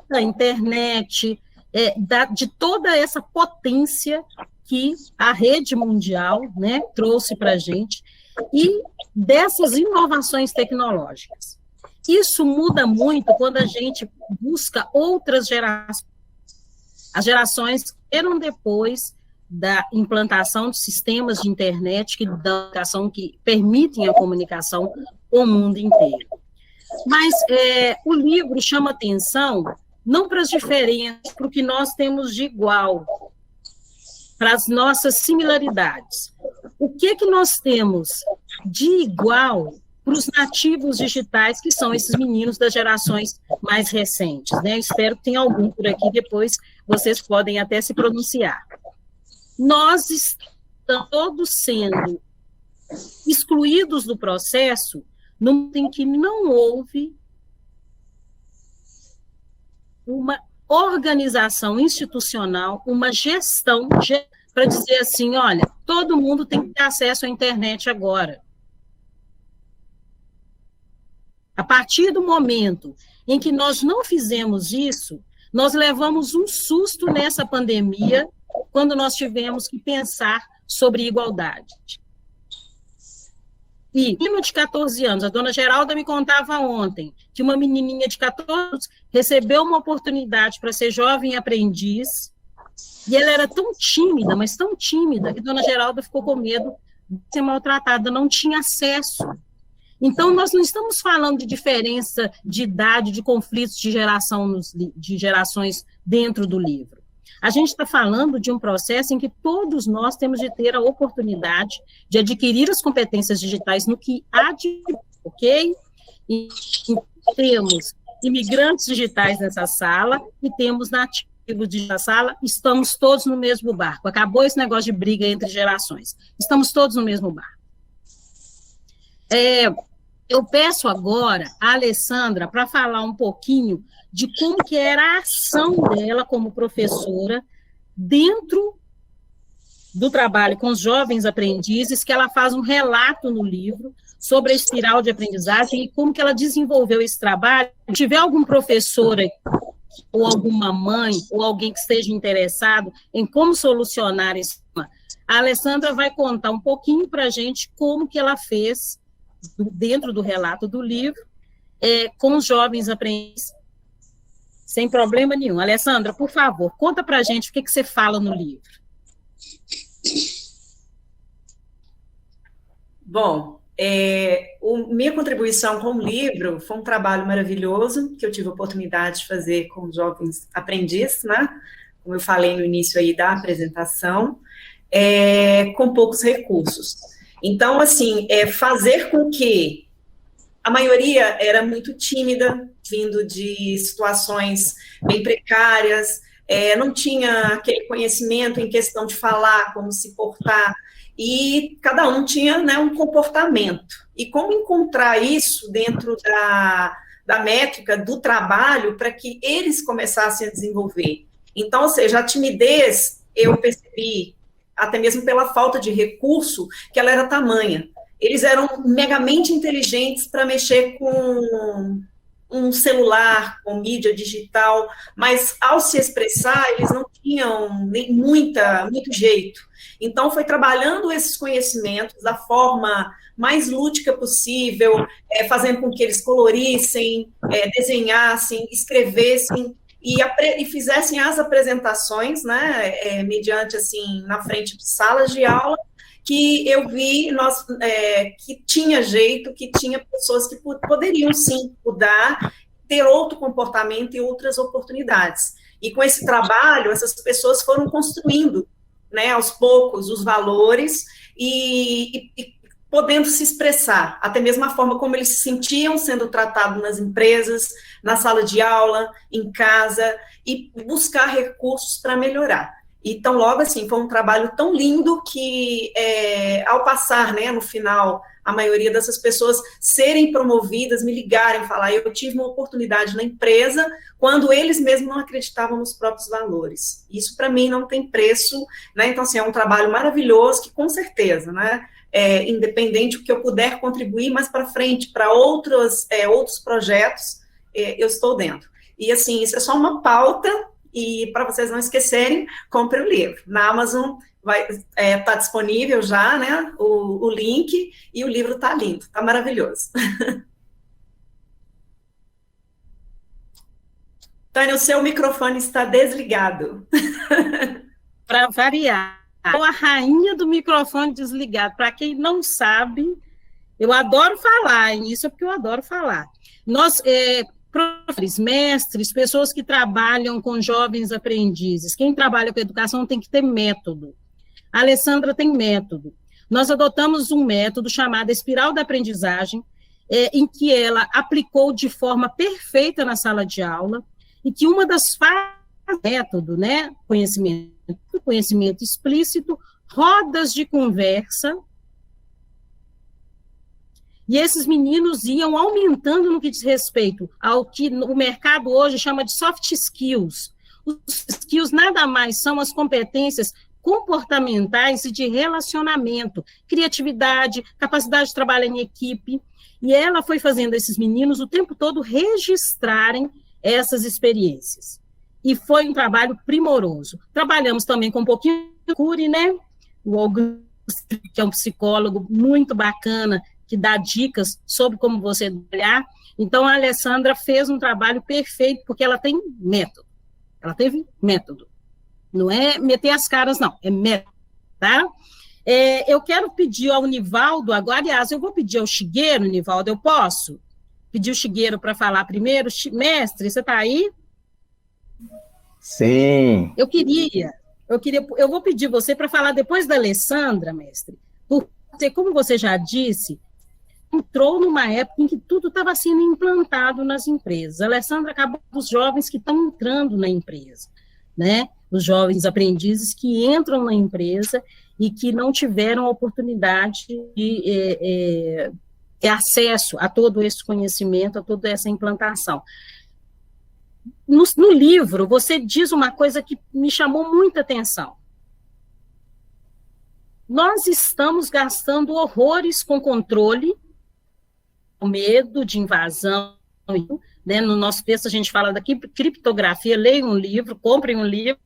da internet, de toda essa potência que a rede mundial, né, trouxe para a gente, e dessas inovações tecnológicas. Isso muda muito quando a gente busca outras gerações. As gerações que eram depois da implantação de sistemas de internet que permitem a comunicação com o mundo inteiro. Mas o livro chama atenção não para as diferenças, para o que nós temos de igual, para as nossas similaridades. O que nós temos de igual para os nativos digitais, que são esses meninos das gerações mais recentes, né? Espero que tenha algum por aqui, depois vocês podem até se pronunciar. Nós estamos todos sendo excluídos do processo no momento em que não houve uma organização institucional, uma gestão para dizer assim, olha, todo mundo tem que ter acesso à internet agora. A partir do momento em que nós não fizemos isso, nós levamos um susto nessa pandemia, quando nós tivemos que pensar sobre igualdade. E, menino de 14 anos, a dona Geralda me contava ontem, que uma menininha de 14 anos recebeu uma oportunidade para ser jovem aprendiz, e ela era tão tímida, mas tão tímida, que a dona Geralda ficou com medo ser maltratada, não tinha acesso. Então, nós não estamos falando de diferença de idade, de conflitos de gerações dentro do livro. A gente está falando de um processo em que todos nós temos de ter a oportunidade de adquirir as competências digitais no que há de, ok? E temos imigrantes digitais nessa sala e temos nativos digitais nessa sala, estamos todos no mesmo barco. Acabou esse negócio de briga entre gerações. Estamos todos no mesmo barco. Eu peço agora a Alessandra para falar um pouquinho de como que era a ação dela como professora dentro do trabalho com os jovens aprendizes, que ela faz um relato no livro sobre a espiral de aprendizagem e como que ela desenvolveu esse trabalho. Se tiver algum professor ou alguma mãe ou alguém que esteja interessado em como solucionar isso, a Alessandra vai contar um pouquinho para a gente como que ela fez dentro do relato do livro, com os jovens aprendizes, sem problema nenhum. Alessandra, por favor, conta para a gente o que você fala no livro. Bom, minha contribuição com o livro foi um trabalho maravilhoso, que eu tive a oportunidade de fazer com os jovens aprendizes, né? Como eu falei no início aí da apresentação, com poucos recursos. Então, assim, fazer com que a maioria era muito tímida, vindo de situações bem precárias, não tinha aquele conhecimento em questão de falar, como se portar, e cada um tinha, né, um comportamento. E como encontrar isso dentro da métrica do trabalho para que eles começassem a desenvolver. Então, ou seja, a timidez, eu percebi, até mesmo pela falta de recurso, que ela era tamanha. Eles eram megamente inteligentes para mexer com um celular, com mídia digital, mas ao se expressar, eles não tinham nem muito jeito. Então, foi trabalhando esses conhecimentos da forma mais lúdica possível, fazendo com que eles colorissem, desenhassem, escrevessem, e fizessem as apresentações, né, mediante, assim, na frente de salas de aula, que eu vi que tinha jeito, que tinha pessoas que poderiam, sim, mudar, ter outro comportamento e outras oportunidades. E com esse trabalho, essas pessoas foram construindo, né, aos poucos, os valores e podendo se expressar, até mesmo a forma como eles se sentiam sendo tratados nas empresas, na sala de aula, em casa, e buscar recursos para melhorar. Então, logo assim, foi um trabalho tão lindo que, ao passar, né, no final, a maioria dessas pessoas serem promovidas, me ligarem, falar, eu tive uma oportunidade na empresa, quando eles mesmos não acreditavam nos próprios valores. Isso, para mim, não tem preço, né? Então, assim, é um trabalho maravilhoso que, com certeza, né, independente do que eu puder contribuir mais para frente, para outros projetos, eu estou dentro. E, assim, isso é só uma pauta. E para vocês não esquecerem, compre o livro. Na Amazon tá disponível já, né, o link, e o livro tá lindo, tá maravilhoso. Tânia, o seu microfone está desligado. Para variar, sou a rainha do microfone desligado. Para quem não sabe, eu adoro falar, e isso é porque eu adoro falar. Nós... professores, mestres, pessoas que trabalham com jovens aprendizes. Quem trabalha com educação tem que ter método. A Alessandra tem método. Nós adotamos um método chamado Espiral da Aprendizagem, em que ela aplicou de forma perfeita na sala de aula, e que uma das fases do método, né, conhecimento explícito, rodas de conversa. E esses meninos iam aumentando no que diz respeito ao que o mercado hoje chama de soft skills. Os skills nada mais são as competências comportamentais e de relacionamento, criatividade, capacidade de trabalhar em equipe. E ela foi fazendo esses meninos o tempo todo registrarem essas experiências. E foi um trabalho primoroso. Trabalhamos também com um pouquinho de Cury, né? O Augusto, que é um psicólogo muito bacana, que dá dicas sobre como você trabalhar. Então, a Alessandra fez um trabalho perfeito, porque ela tem método. Ela teve método. Não é meter as caras, não. É método, tá? Eu quero pedir ao Nivaldo agora, aliás, eu vou pedir ao Shigueiro, Nivaldo, eu posso? Pedir o Shigueiro para falar primeiro. Mestre, você está aí? Sim. Eu vou pedir você para falar depois da Alessandra, mestre, porque, como você já disse, entrou numa época em que tudo estava sendo implantado nas empresas. A Alessandra acabou dos jovens que estão entrando na empresa, né? Os jovens aprendizes que entram na empresa e que não tiveram a oportunidade de ter acesso a todo esse conhecimento, a toda essa implantação. No livro, você diz uma coisa que me chamou muita atenção. Nós estamos gastando horrores com controle, com medo de invasão, né? No nosso texto a gente fala da criptografia, leiam um livro, comprem um livro.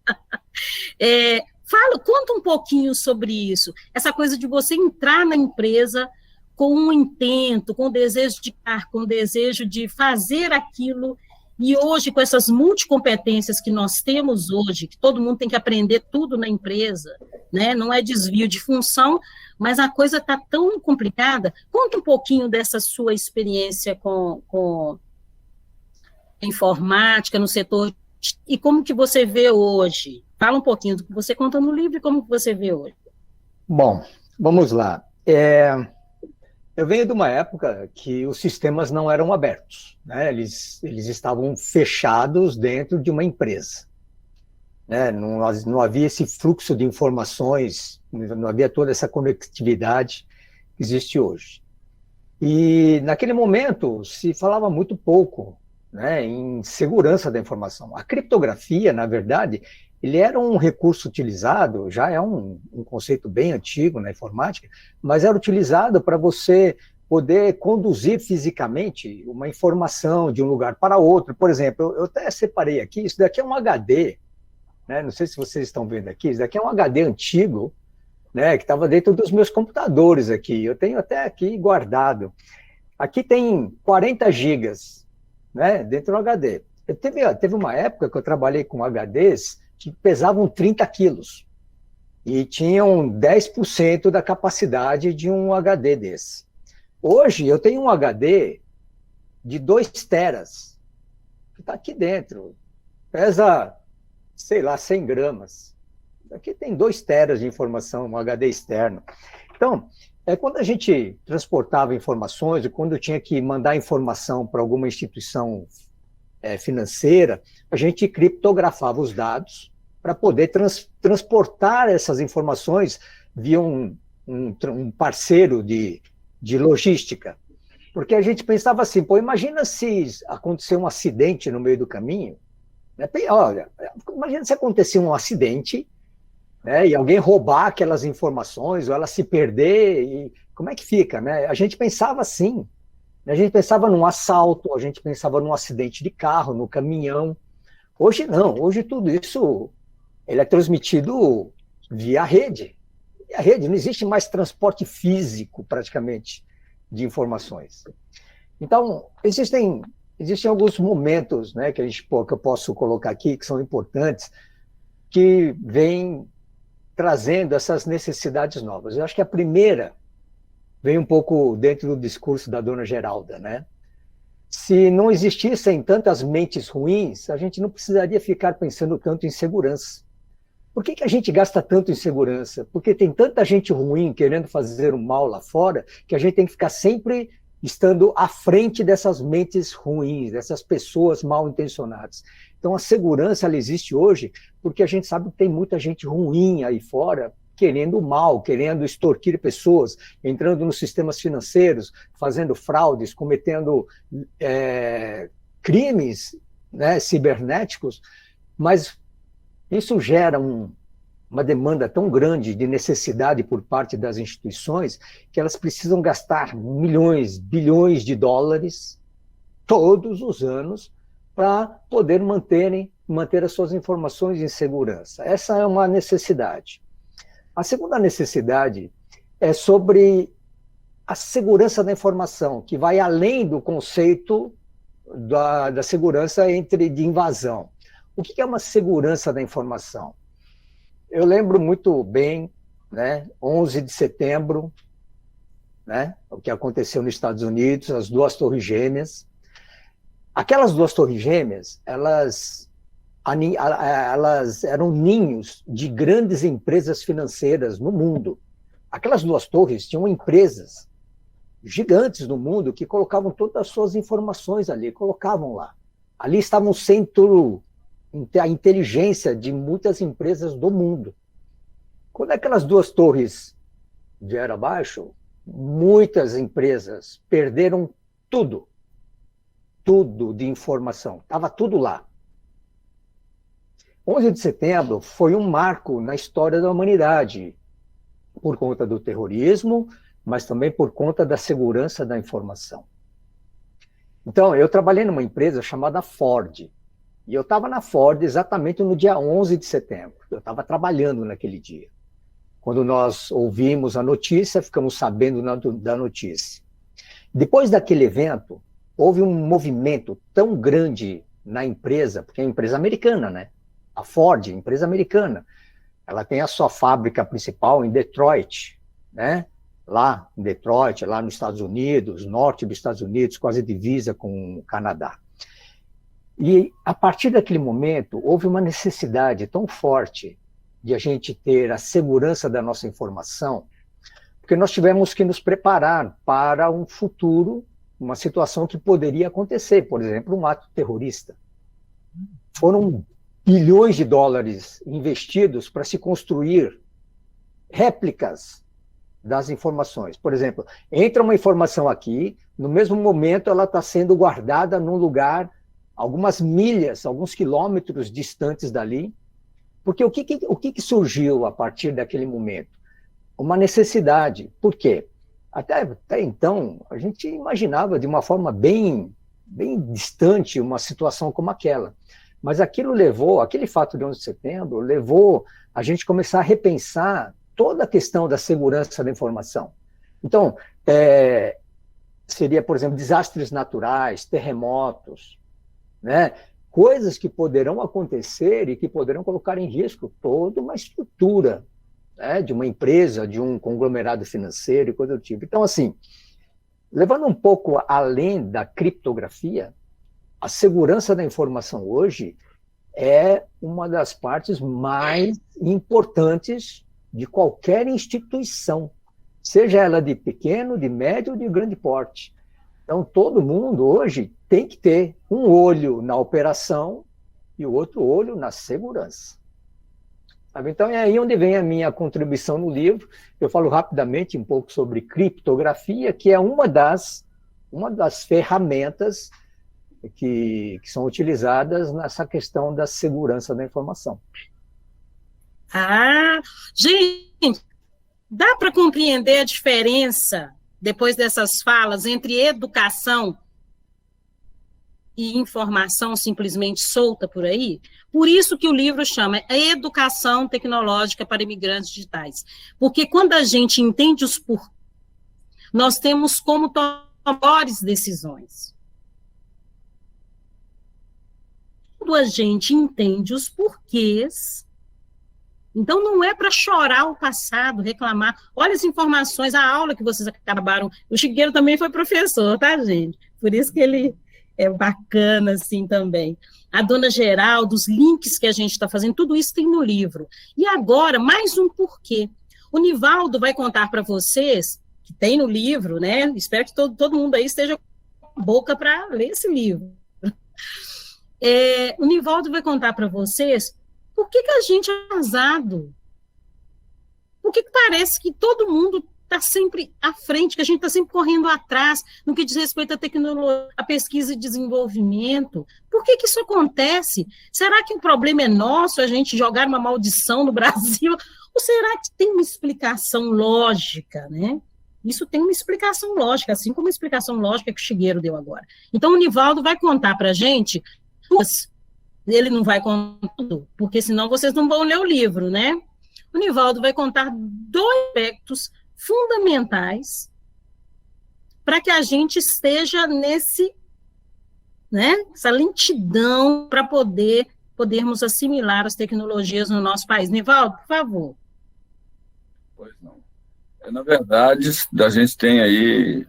Conta um pouquinho sobre isso, essa coisa de você entrar na empresa com um intento, com o desejo de fazer aquilo. E hoje, com essas multicompetências que nós temos hoje, que todo mundo tem que aprender tudo na empresa, né? Não é desvio de função, mas a coisa está tão complicada. Conta um pouquinho dessa sua experiência com informática no setor, e como que você vê hoje. Fala um pouquinho do que você conta no livro e como que você vê hoje. Bom, vamos lá. Eu venho de uma época que os sistemas não eram abertos, né? Eles estavam fechados dentro de uma empresa, né? Não havia esse fluxo de informações, não havia toda essa conectividade que existe hoje. E naquele momento se falava muito pouco, né, em segurança da informação. A criptografia, na verdade, ele era um recurso utilizado, já é um conceito bem antigo na informática, mas era utilizado para você poder conduzir fisicamente uma informação de um lugar para outro. Por exemplo, eu até separei aqui, isso daqui é um HD, né? Não sei se vocês estão vendo aqui, isso daqui é um HD antigo, né, que estava dentro dos meus computadores aqui, eu tenho até aqui guardado. Aqui tem 40 gigas, né, dentro do HD. Teve uma época que eu trabalhei com HDs que pesavam 30 quilos e tinham 10% da capacidade de um HD desse. Hoje eu tenho um HD de 2 teras, que está aqui dentro, pesa, sei lá, 100 gramas. Aqui tem 2 teras de informação, um HD externo. Então, quando a gente transportava informações, e quando tinha que mandar informação para alguma instituição financeira, a gente criptografava os dados para poder transportar essas informações via um parceiro de logística. Porque a gente pensava assim, imagina se acontecer um acidente no meio do caminho, né? Olha, imagina se acontecer um acidente, né, e alguém roubar aquelas informações, ou ela se perder, e como é que fica, né? A gente pensava assim, a gente pensava num assalto, a gente pensava num acidente de carro, no caminhão. Hoje não, hoje tudo isso ele é transmitido via rede. E a rede, não existe mais transporte físico, praticamente, de informações. Então, existem alguns momentos, né, que eu posso colocar aqui, que são importantes, que vêm trazendo essas necessidades novas. Eu acho que a primeira vem um pouco dentro do discurso da dona Geralda, né? Se não existissem tantas mentes ruins, a gente não precisaria ficar pensando tanto em segurança. Por que a gente gasta tanto em segurança? Porque tem tanta gente ruim querendo fazer o mal lá fora, que a gente tem que ficar sempre estando à frente dessas mentes ruins, dessas pessoas mal intencionadas. Então a segurança ela existe hoje porque a gente sabe que tem muita gente ruim aí fora, querendo o mal, querendo extorquir pessoas, entrando nos sistemas financeiros, fazendo fraudes, cometendo crimes, né, cibernéticos, mas isso gera uma demanda tão grande de necessidade por parte das instituições que elas precisam gastar milhões, bilhões de dólares todos os anos para poder manter as suas informações em segurança. Essa é uma necessidade. A segunda necessidade é sobre a segurança da informação, que vai além do conceito da segurança de invasão. O que é uma segurança da informação? Eu lembro muito bem, né? 11 de setembro, né? O que aconteceu nos Estados Unidos, as duas torres gêmeas. Aquelas duas torres gêmeas, elas eram ninhos de grandes empresas financeiras no mundo. Aquelas duas torres tinham empresas gigantes no mundo que colocavam todas as suas informações ali, colocavam lá. Ali estava um centro, a inteligência de muitas empresas do mundo. Quando aquelas duas torres vieram abaixo, muitas empresas perderam tudo de informação, estava tudo lá. 11 de setembro foi um marco na história da humanidade, por conta do terrorismo, mas também por conta da segurança da informação. Então, eu trabalhei numa empresa chamada Ford, e eu estava na Ford exatamente no dia 11 de setembro. Eu estava trabalhando naquele dia. Quando nós ouvimos a notícia, ficamos sabendo da notícia. Depois daquele evento, houve um movimento tão grande na empresa, porque é uma empresa americana, né? A Ford, empresa americana, ela tem a sua fábrica principal em Detroit, né? Lá em Detroit, lá nos Estados Unidos, norte dos Estados Unidos, quase divisa com o Canadá. E a partir daquele momento, houve uma necessidade tão forte de a gente ter a segurança da nossa informação, porque nós tivemos que nos preparar para um futuro, uma situação que poderia acontecer, por exemplo, um ato terrorista. Foram bilhões de dólares investidos para se construir réplicas das informações. Por exemplo, entra uma informação aqui, no mesmo momento ela está sendo guardada num lugar, algumas milhas, alguns quilômetros distantes dali, porque o que surgiu a partir daquele momento? Uma necessidade. Por quê? Até então, a gente imaginava de uma forma bem distante uma situação como aquela. Mas aquele fato de 11 de setembro, levou a gente começar a repensar toda a questão da segurança da informação. Então, seria, por exemplo, desastres naturais, terremotos, né? Coisas que poderão acontecer e que poderão colocar em risco toda uma estrutura, né, de uma empresa, de um conglomerado financeiro e coisa do tipo. Então, assim, levando um pouco além da criptografia, a segurança da informação hoje é uma das partes mais importantes de qualquer instituição, seja ela de pequeno, de médio ou de grande porte. Então, todo mundo hoje tem que ter um olho na operação e o outro olho na segurança. Sabe? Então, é aí onde vem a minha contribuição no livro. Eu falo rapidamente um pouco sobre criptografia, que é uma das ferramentas que são utilizadas nessa questão da segurança da informação. Ah, gente, dá para compreender a diferença, depois dessas falas, entre educação e informação simplesmente solta por aí? Por isso que o livro chama Educação Tecnológica para Imigrantes Digitais. Porque quando a gente entende os porquês, nós temos como tomar melhores decisões. Quando a gente entende os porquês, então não é para chorar o passado, reclamar. Olha as informações, a aula que vocês acabaram. O Shigeru também foi professor, tá, gente? Por isso que ele é bacana, assim, também. A dona Geralda, os links que a gente está fazendo, tudo isso tem no livro. E agora, mais um porquê. O Nivaldo vai contar para vocês, que tem no livro, né? Espero que todo mundo aí esteja com a boca para ler esse livro. O Nivaldo vai contar para vocês por que a gente é casado. Por que parece que todo mundo está sempre à frente, que a gente está sempre correndo atrás no que diz respeito à tecnologia, à pesquisa e desenvolvimento? Por que isso acontece? Será que o problema é nosso, a gente jogar uma maldição no Brasil? Ou será que tem uma explicação lógica, né? Isso tem uma explicação lógica, assim como a explicação lógica que o Shigeru deu agora. Então, o Nivaldo vai contar para a gente, ele não vai contar tudo, porque senão vocês não vão ler o livro, né? O Nivaldo vai contar 2 aspectos fundamentais para que a gente esteja essa lentidão para podermos assimilar as tecnologias no nosso país. Nivaldo, por favor. Pois não. Na verdade, a gente tem aí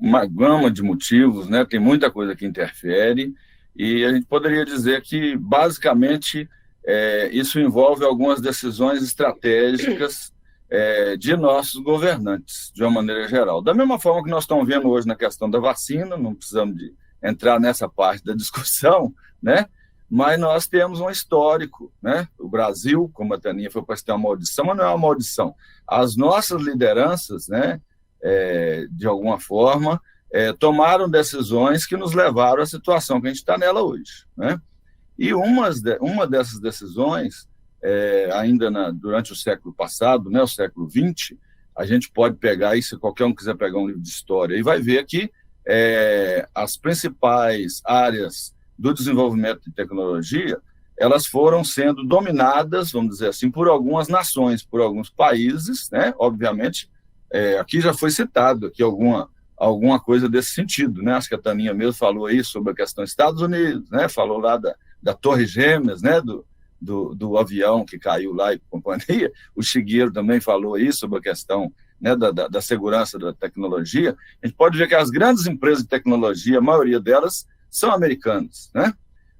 uma gama de motivos, né? Tem muita coisa que interfere, e a gente poderia dizer que, basicamente, isso envolve algumas decisões estratégicas de nossos governantes, de uma maneira geral. Da mesma forma que nós estamos vendo hoje na questão da vacina, não precisamos de entrar nessa parte da discussão, né? Mas nós temos um histórico, né? O Brasil, como a Taninha foi para ter uma maldição, mas não é uma maldição. As nossas lideranças, né, de alguma forma, tomaram decisões que nos levaram à situação que a gente está nela hoje, né? E uma dessas decisões, ainda durante o século passado, né, o século XX, a gente pode pegar, e se qualquer um quiser pegar um livro de história, e vai ver que as principais áreas do desenvolvimento de tecnologia, elas foram sendo dominadas, vamos dizer assim, por algumas nações, por alguns países, né? Obviamente, aqui já foi citado aqui alguma coisa desse sentido, né? Acho que a Taninha mesmo falou aí sobre a questão dos Estados Unidos, né? Falou lá da Torre Gêmeas, né? Do avião que caiu lá e companhia. O Shigeru também falou aí sobre a questão, né, da segurança da tecnologia. A gente pode ver que as grandes empresas de tecnologia, a maioria delas, são americanos, né?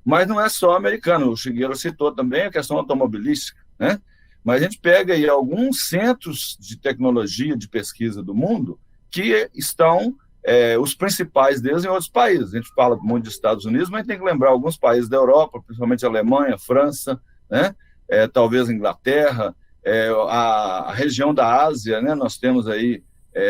Mas não é só americano, o Shigeru citou também a questão automobilística, né? Mas a gente pega aí alguns centros de tecnologia, de pesquisa do mundo, que estão, os principais deles, em outros países. A gente fala muito dos Estados Unidos, mas tem que lembrar alguns países da Europa, principalmente a Alemanha, França, né? Talvez a Inglaterra, a região da Ásia, né? Nós temos aí,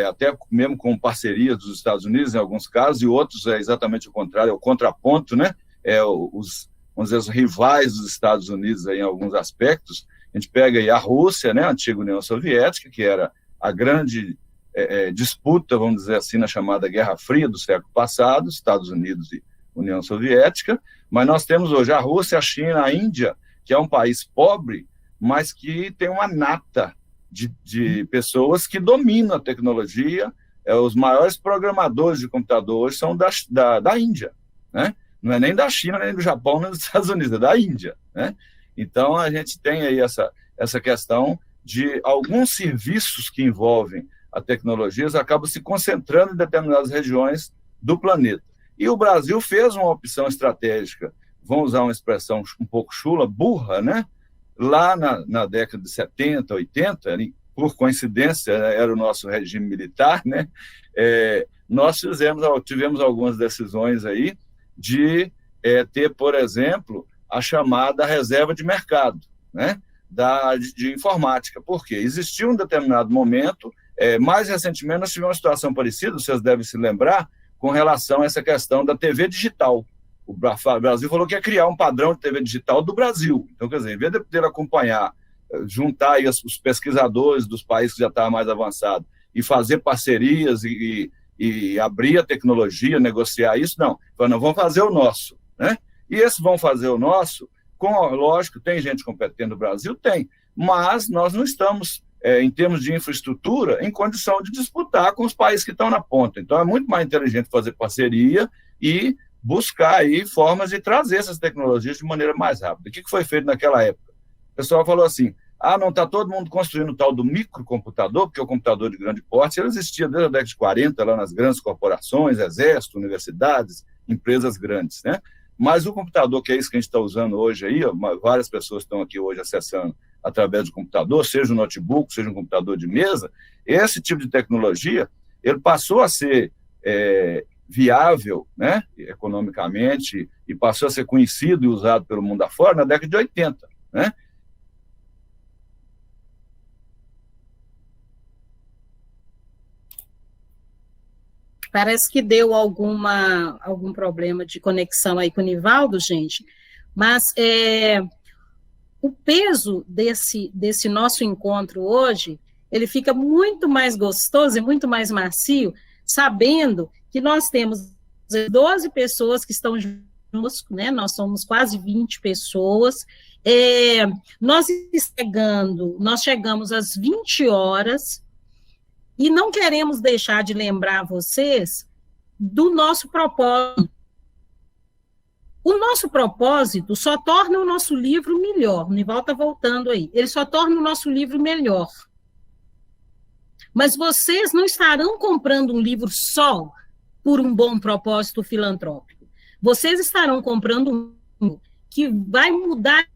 até mesmo com parcerias dos Estados Unidos, em alguns casos, e outros é exatamente o contrário, é o contraponto, né? Vamos dizer, os rivais dos Estados Unidos aí, em alguns aspectos. A gente pega aí a Rússia, né? A antiga União Soviética, que era a grande disputa, vamos dizer assim, na chamada Guerra Fria do século passado, Estados Unidos e União Soviética, mas nós temos hoje a Rússia, a China, a Índia, que é um país pobre, mas que tem uma nata de pessoas que dominam a tecnologia. Os maiores programadores de computador hoje são da Índia, né? Não é nem da China, nem do Japão, nem dos Estados Unidos, é da Índia, né? Então, a gente tem aí essa questão de alguns serviços que envolvem a tecnologia acabam se concentrando em determinadas regiões do planeta. E o Brasil fez uma opção estratégica, vamos usar uma expressão um pouco chula, burra, né? Lá na década de 70, 80, por coincidência, era o nosso regime militar, né? Nós tivemos algumas decisões aí de ter, por exemplo, a chamada reserva de mercado, né? De informática. Por quê? Existiu um determinado momento, mais recentemente nós tivemos uma situação parecida, vocês devem se lembrar, com relação a essa questão da TV digital. O Brasil falou que ia criar um padrão de TV digital do Brasil. Então, quer dizer, em vez de poder acompanhar, juntar aí os pesquisadores dos países que já estavam mais avançados e fazer parcerias e abrir a tecnologia, negociar isso, não. Falando, vamos fazer o nosso, né? E esses vão fazer o nosso, lógico, tem gente competente no Brasil? Tem, mas nós não estamos, em termos de infraestrutura, em condição de disputar com os países que estão na ponta. Então, é muito mais inteligente fazer parceria e buscar aí formas de trazer essas tecnologias de maneira mais rápida. O que foi feito naquela época? O pessoal falou assim, não está todo mundo construindo o tal do microcomputador, porque o computador de grande porte ele existia desde a década de 40, lá nas grandes corporações, exército, universidades, empresas grandes, né? Mas o computador, que é isso que a gente está usando hoje aí, várias pessoas estão aqui hoje acessando através do computador, seja um notebook, seja um computador de mesa, esse tipo de tecnologia, ele passou a ser viável, né, economicamente, e passou a ser conhecido e usado pelo mundo afora na década de 80, né? Parece que deu algum problema de conexão aí com o Nivaldo, gente, mas o peso desse nosso encontro hoje, ele fica muito mais gostoso e muito mais macio, sabendo que nós temos 12 pessoas que estão juntos, né? Nós somos quase 20 pessoas, nós chegamos às 20 horas, e não queremos deixar de lembrar vocês do nosso propósito. O nosso propósito só torna o nosso livro melhor. O Nivaldo está voltando aí. Ele só torna o nosso livro melhor. Mas vocês não estarão comprando um livro só por um bom propósito filantrópico. Vocês estarão comprando um livro que vai mudar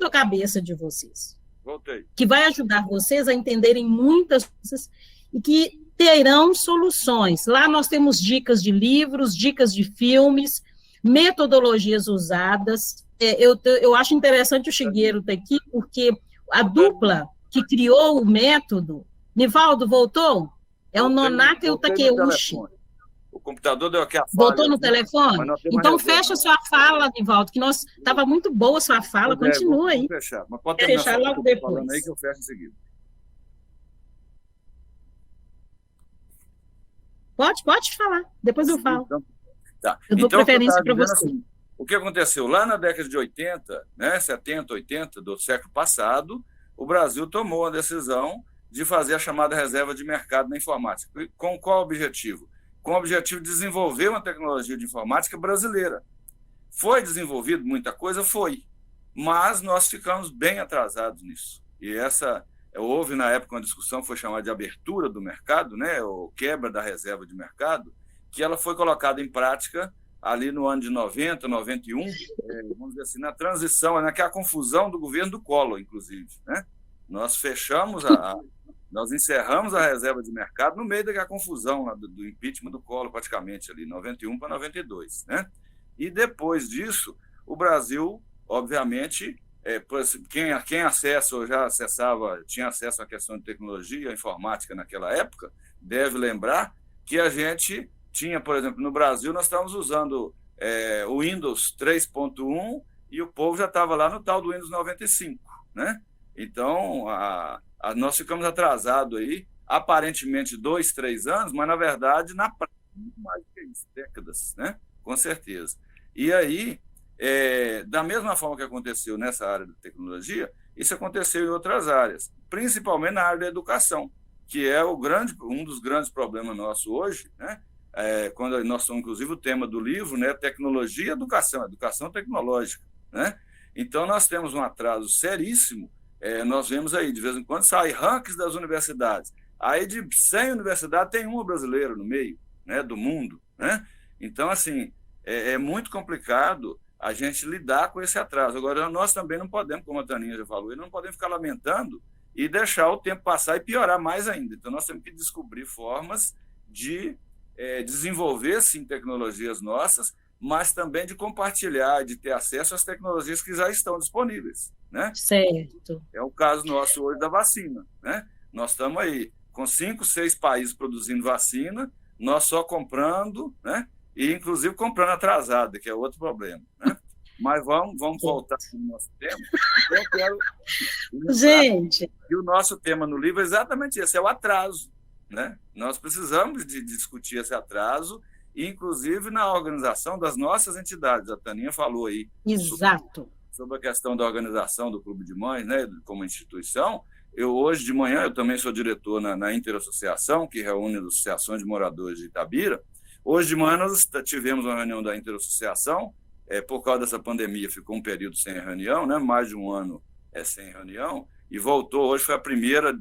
a cabeça de vocês. Voltei. Que vai ajudar vocês a entenderem muitas coisas e que terão soluções. Lá nós temos dicas de livros, dicas de filmes, metodologias usadas. Eu acho interessante o Shigeru estar aqui, porque a dupla que criou o método... Nivaldo, voltou? É o Nonaka e o Takeuchi. O computador deu aqui a falha. Voltou no telefone? Então fecha sua fala, Nivaldo, que estava muito boa a sua fala, continua aí. Vou fechar, mas pode fechar logo depois. Aí que eu fecho em seguida. Pode falar, depois eu falo. Tá. Eu dou preferência para você. Assim, o que aconteceu? Lá na década de 80, né, 70, 80 do século passado, o Brasil tomou a decisão de fazer a chamada reserva de mercado na informática. Com qual objetivo? Com o objetivo de desenvolver uma tecnologia de informática brasileira. Foi desenvolvido muita coisa? Foi. Mas nós ficamos bem atrasados nisso. E houve, na época, uma discussão que foi chamada de abertura do mercado, né, ou quebra da reserva de mercado, que ela foi colocada em prática ali no ano de 90, 91, vamos dizer assim, na transição, naquela confusão do governo do Collor, inclusive, né? Nós nós encerramos a reserva de mercado no meio daquela confusão lá do impeachment do Collor, praticamente, ali, 91 para 92. Né? E depois disso, o Brasil, obviamente, quem acessa ou já acessava, tinha acesso à questão de tecnologia, informática naquela época, deve lembrar que a gente tinha, por exemplo, no Brasil, nós estávamos usando o Windows 3.1 e o povo já estava lá no tal do Windows 95, né? Então, nós ficamos atrasados aí, aparentemente 2, 3 anos, mas, na verdade, na prática, muito mais do que isso, décadas, né? Com certeza. E aí, da mesma forma que aconteceu nessa área da tecnologia, isso aconteceu em outras áreas, principalmente na área da educação, que é um dos grandes problemas nossos hoje, né? Quando nós somos, inclusive, o tema do livro, né? Tecnologia e educação tecnológica, né? Então, nós temos um atraso seríssimo. Nós vemos aí, de vez em quando, sai rankings das universidades. Aí, de 100 universidades, tem uma brasileira no meio, né, do mundo. Né? Então, assim, é muito complicado a gente lidar com esse atraso. Agora, nós também não podemos, como a Taninha já falou, não podemos ficar lamentando e deixar o tempo passar e piorar mais ainda. Então, nós temos que descobrir formas de desenvolver, sim, tecnologias nossas, mas também de compartilhar, de ter acesso às tecnologias que já estão disponíveis. Né? Certo. É o caso nosso hoje da vacina. Né? Nós estamos aí com 5, 6 países produzindo vacina, nós só comprando, né? E inclusive comprando atrasado, que é outro problema. Né? Mas vamos voltar para o nosso tema. Então, eu quero gente, e o nosso tema no livro é exatamente esse, é o atraso. Né? Nós precisamos de discutir esse atraso, inclusive na organização das nossas entidades. A Taninha falou aí exato. Sobre a questão da organização do Clube de Mães, né, como instituição. Hoje de manhã, eu também sou diretor na Interassociação, que reúne as associações de moradores de Itabira. Hoje de manhã nós tivemos uma reunião da Interassociação, por causa dessa pandemia ficou um período sem reunião, né, mais de um ano sem reunião, e voltou, hoje foi a primeira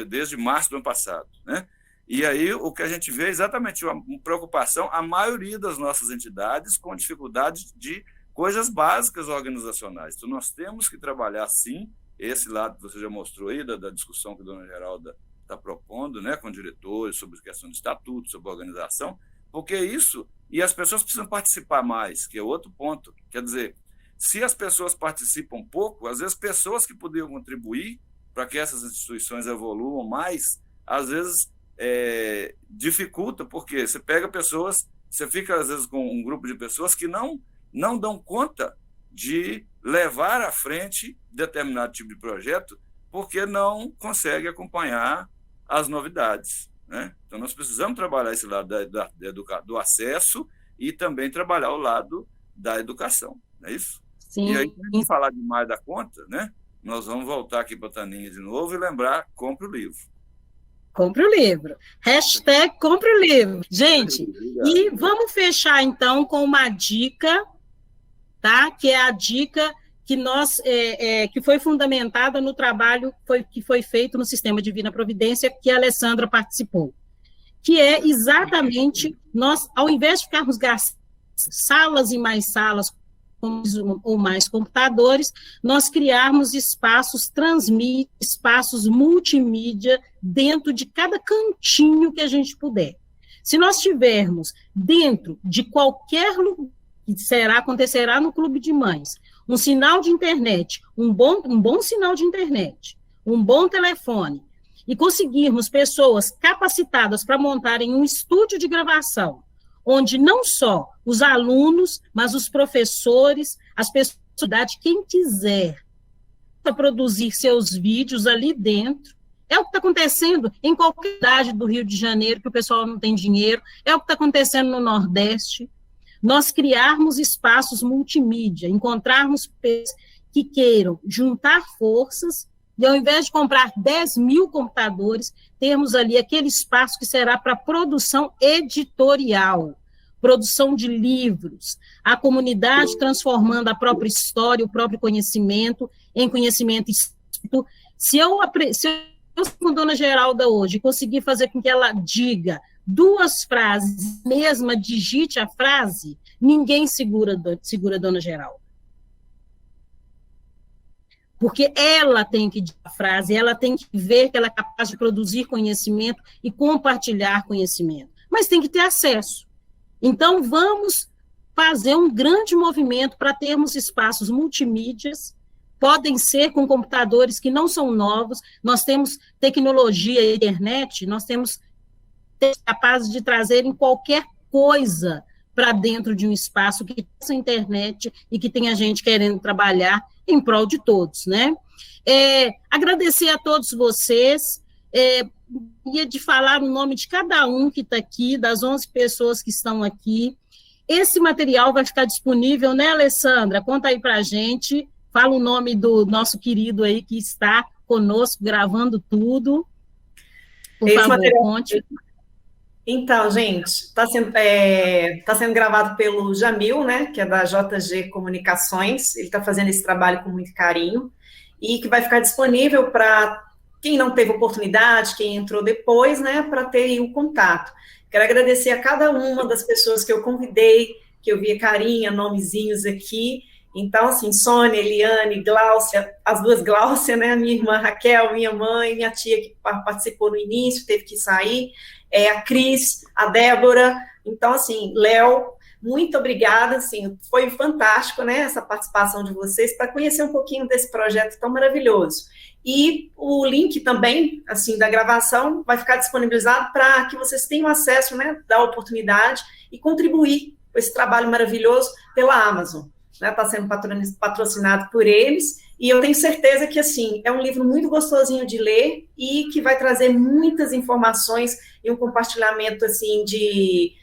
desde março do ano passado. Né? E aí o que a gente vê é exatamente uma preocupação, a maioria das nossas entidades com dificuldade de coisas básicas organizacionais. Então, nós temos que trabalhar, sim, esse lado que você já mostrou aí, da discussão que a dona Geralda está propondo, né, com diretores, sobre a questão de estatuto, sobre organização, porque isso, e as pessoas precisam participar mais, que é outro ponto. Quer dizer, se as pessoas participam pouco, às vezes pessoas que poderiam contribuir para que essas instituições evoluam mais, às vezes dificulta, porque você pega pessoas, você fica, às vezes, com um grupo de pessoas que não dão conta de levar à frente determinado tipo de projeto porque não consegue acompanhar as novidades. Né? Então, nós precisamos trabalhar esse lado do acesso e também trabalhar o lado da educação. Não é isso? Sim. E aí, se a gente falar demais da conta, né, nós vamos voltar aqui para a Taninha de novo e lembrar, compre o livro. Compre o livro. # compre o livro. Gente, e vamos fechar, então, com uma dica, tá? Que é a dica que foi fundamentada no trabalho que foi feito no Sistema Divina Providência, que a Alessandra participou, que é exatamente nós, ao invés de ficarmos gastando salas e mais salas ou mais computadores, nós criarmos espaços espaços multimídia dentro de cada cantinho que a gente puder. Se nós tivermos dentro de qualquer lugar, que acontecerá no Clube de Mães, um sinal de internet, um bom sinal de internet, um bom telefone, e conseguirmos pessoas capacitadas para montarem um estúdio de gravação, onde não só os alunos, mas os professores, as pessoas da cidade, quem quiser, para produzir seus vídeos ali dentro. É o que está acontecendo em qualquer cidade do Rio de Janeiro, que o pessoal não tem dinheiro, é o que está acontecendo no Nordeste. Nós criarmos espaços multimídia, encontrarmos pessoas que queiram juntar forças, e ao invés de comprar 10 mil computadores, termos ali aquele espaço que será para produção editorial, produção de livros, a comunidade transformando a própria história, o próprio conhecimento, em conhecimento escrito. Se eu com a dona Geralda hoje conseguir fazer com que ela diga 2 frases, mesma digite a frase, ninguém segura a dona Geralda. Porque ela tem que dizer a frase, ela tem que ver que ela é capaz de produzir conhecimento e compartilhar conhecimento. Mas tem que ter acesso. Então, vamos fazer um grande movimento para termos espaços multimídias, podem ser com computadores que não são novos, nós temos tecnologia e internet, nós temos capazes de trazerem qualquer coisa para dentro de um espaço que tem essa internet e que tem a gente querendo trabalhar em prol de todos, né? Agradecer a todos vocês, ia de falar o nome de cada um que está aqui, das 11 pessoas que estão aqui. Esse material vai ficar disponível, né, Alessandra? Conta aí para a gente, fala o nome do nosso querido aí que está conosco, gravando tudo. Por favor, material... conte. Então, gente, está sendo gravado pelo Jamil, né, que é da JG Comunicações, ele está fazendo esse trabalho com muito carinho, e que vai ficar disponível para quem não teve oportunidade, quem entrou depois, né, para ter o contato. Quero agradecer a cada uma das pessoas que eu convidei, que eu via carinha, nomezinhos aqui. Então, assim, Sônia, Eliane, Gláucia, as 2 Gláucia, né, minha irmã Raquel, minha mãe, minha tia que participou no início, teve que sair, a Cris, a Débora, então, assim, Léo, muito obrigada, assim, foi fantástico, né, essa participação de vocês, para conhecer um pouquinho desse projeto tão maravilhoso. E o link também, assim, da gravação, vai ficar disponibilizado para que vocês tenham acesso, né, da oportunidade e contribuir com esse trabalho maravilhoso pela Amazon. Está sendo patrocinado por eles, e eu tenho certeza que, assim, é um livro muito gostosinho de ler e que vai trazer muitas informações e um compartilhamento, assim, de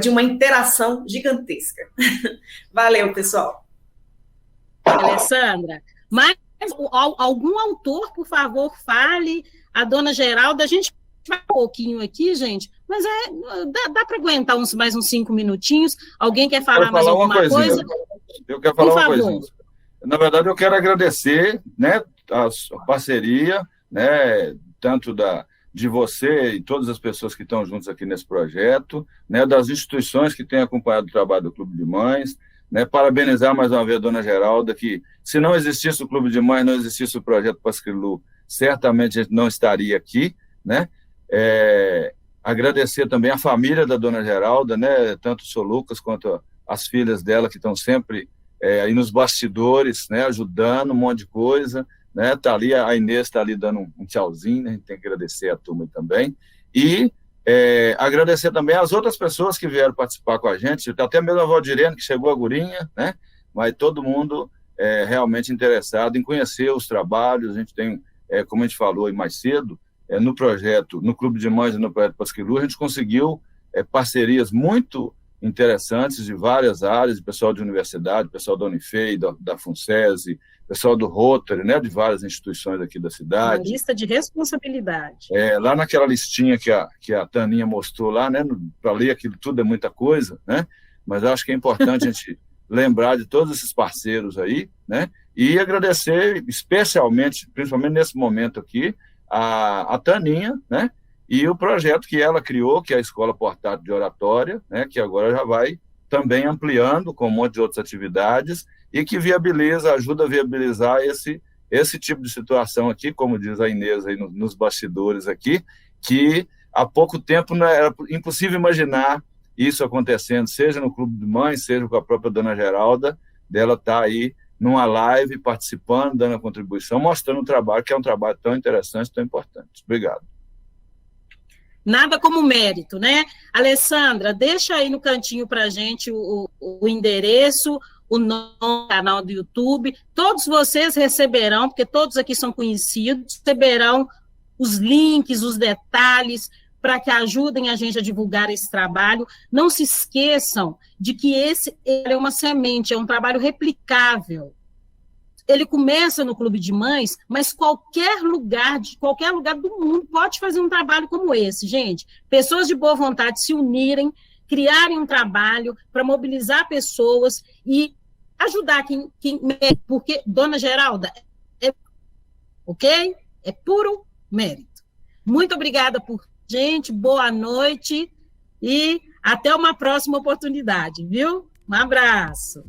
uma interação gigantesca. Valeu, pessoal. Alessandra, mas algum autor, por favor, fale, a dona Geralda, a gente vai um pouquinho aqui, gente, mas dá para aguentar mais uns 5 minutinhos, alguém quer falar mais alguma coisa? Eu quero falar uma coisinha. Na verdade, eu quero agradecer, né, a parceria, né, tanto de você e todas as pessoas que estão juntas aqui nesse projeto, né, das instituições que têm acompanhado o trabalho do Clube de Mães, né, parabenizar mais uma vez a dona Geralda, que se não existisse o Clube de Mães, não existisse o projeto Pasquilu, certamente a gente não estaria aqui, né, agradecer também a família da dona Geralda, né, tanto o seu Lucas quanto as filhas dela, que estão sempre aí nos bastidores, né, ajudando um monte de coisa, né, tá ali, a Inês está ali dando um tchauzinho, né, a gente tem que agradecer a turma também, e agradecer também as outras pessoas que vieram participar com a gente, até mesmo a Valdirene, que chegou agorinha, né, mas todo mundo realmente interessado em conhecer os trabalhos. A gente tem, como a gente falou aí mais cedo, no projeto, no Clube de Mães e no projeto Pasquilu, a gente conseguiu parcerias muito interessantes de várias áreas, pessoal de universidade, pessoal da Unifei, da FUNSESI, pessoal do Rotary, né, de várias instituições aqui da cidade. Uma lista de responsabilidade. Lá naquela listinha que a Taninha mostrou lá, né, para ler aquilo tudo é muita coisa, né, mas acho que é importante a gente lembrar de todos esses parceiros aí, né, E agradecer especialmente, principalmente nesse momento aqui, a Taninha, né? E o projeto que ela criou, que é a Escola Portátil de Oratória, né? Que agora já vai também ampliando com um monte de outras atividades e que ajuda a viabilizar esse tipo de situação aqui, como diz a Inês aí nos bastidores aqui, que há pouco tempo não era impossível imaginar isso acontecendo, seja no Clube de Mães, seja com a própria Dona Geralda, dela estar aí numa live, participando, dando a contribuição, mostrando o trabalho, que é um trabalho tão interessante, tão importante. Obrigado. Nada como mérito, né? Alessandra, deixa aí no cantinho para a gente o endereço, o nome do canal do YouTube. Todos vocês receberão, porque todos aqui são conhecidos, receberão os links, os detalhes, para que ajudem a gente a divulgar esse trabalho. Não se esqueçam de que esse é uma semente, é um trabalho replicável. Ele começa no Clube de Mães, mas qualquer lugar do mundo pode fazer um trabalho como esse, gente. Pessoas de boa vontade se unirem, criarem um trabalho para mobilizar pessoas e ajudar quem porque, Dona Geralda, ok? É puro mérito. Muito obrigada por gente, boa noite e até uma próxima oportunidade, viu? Um abraço.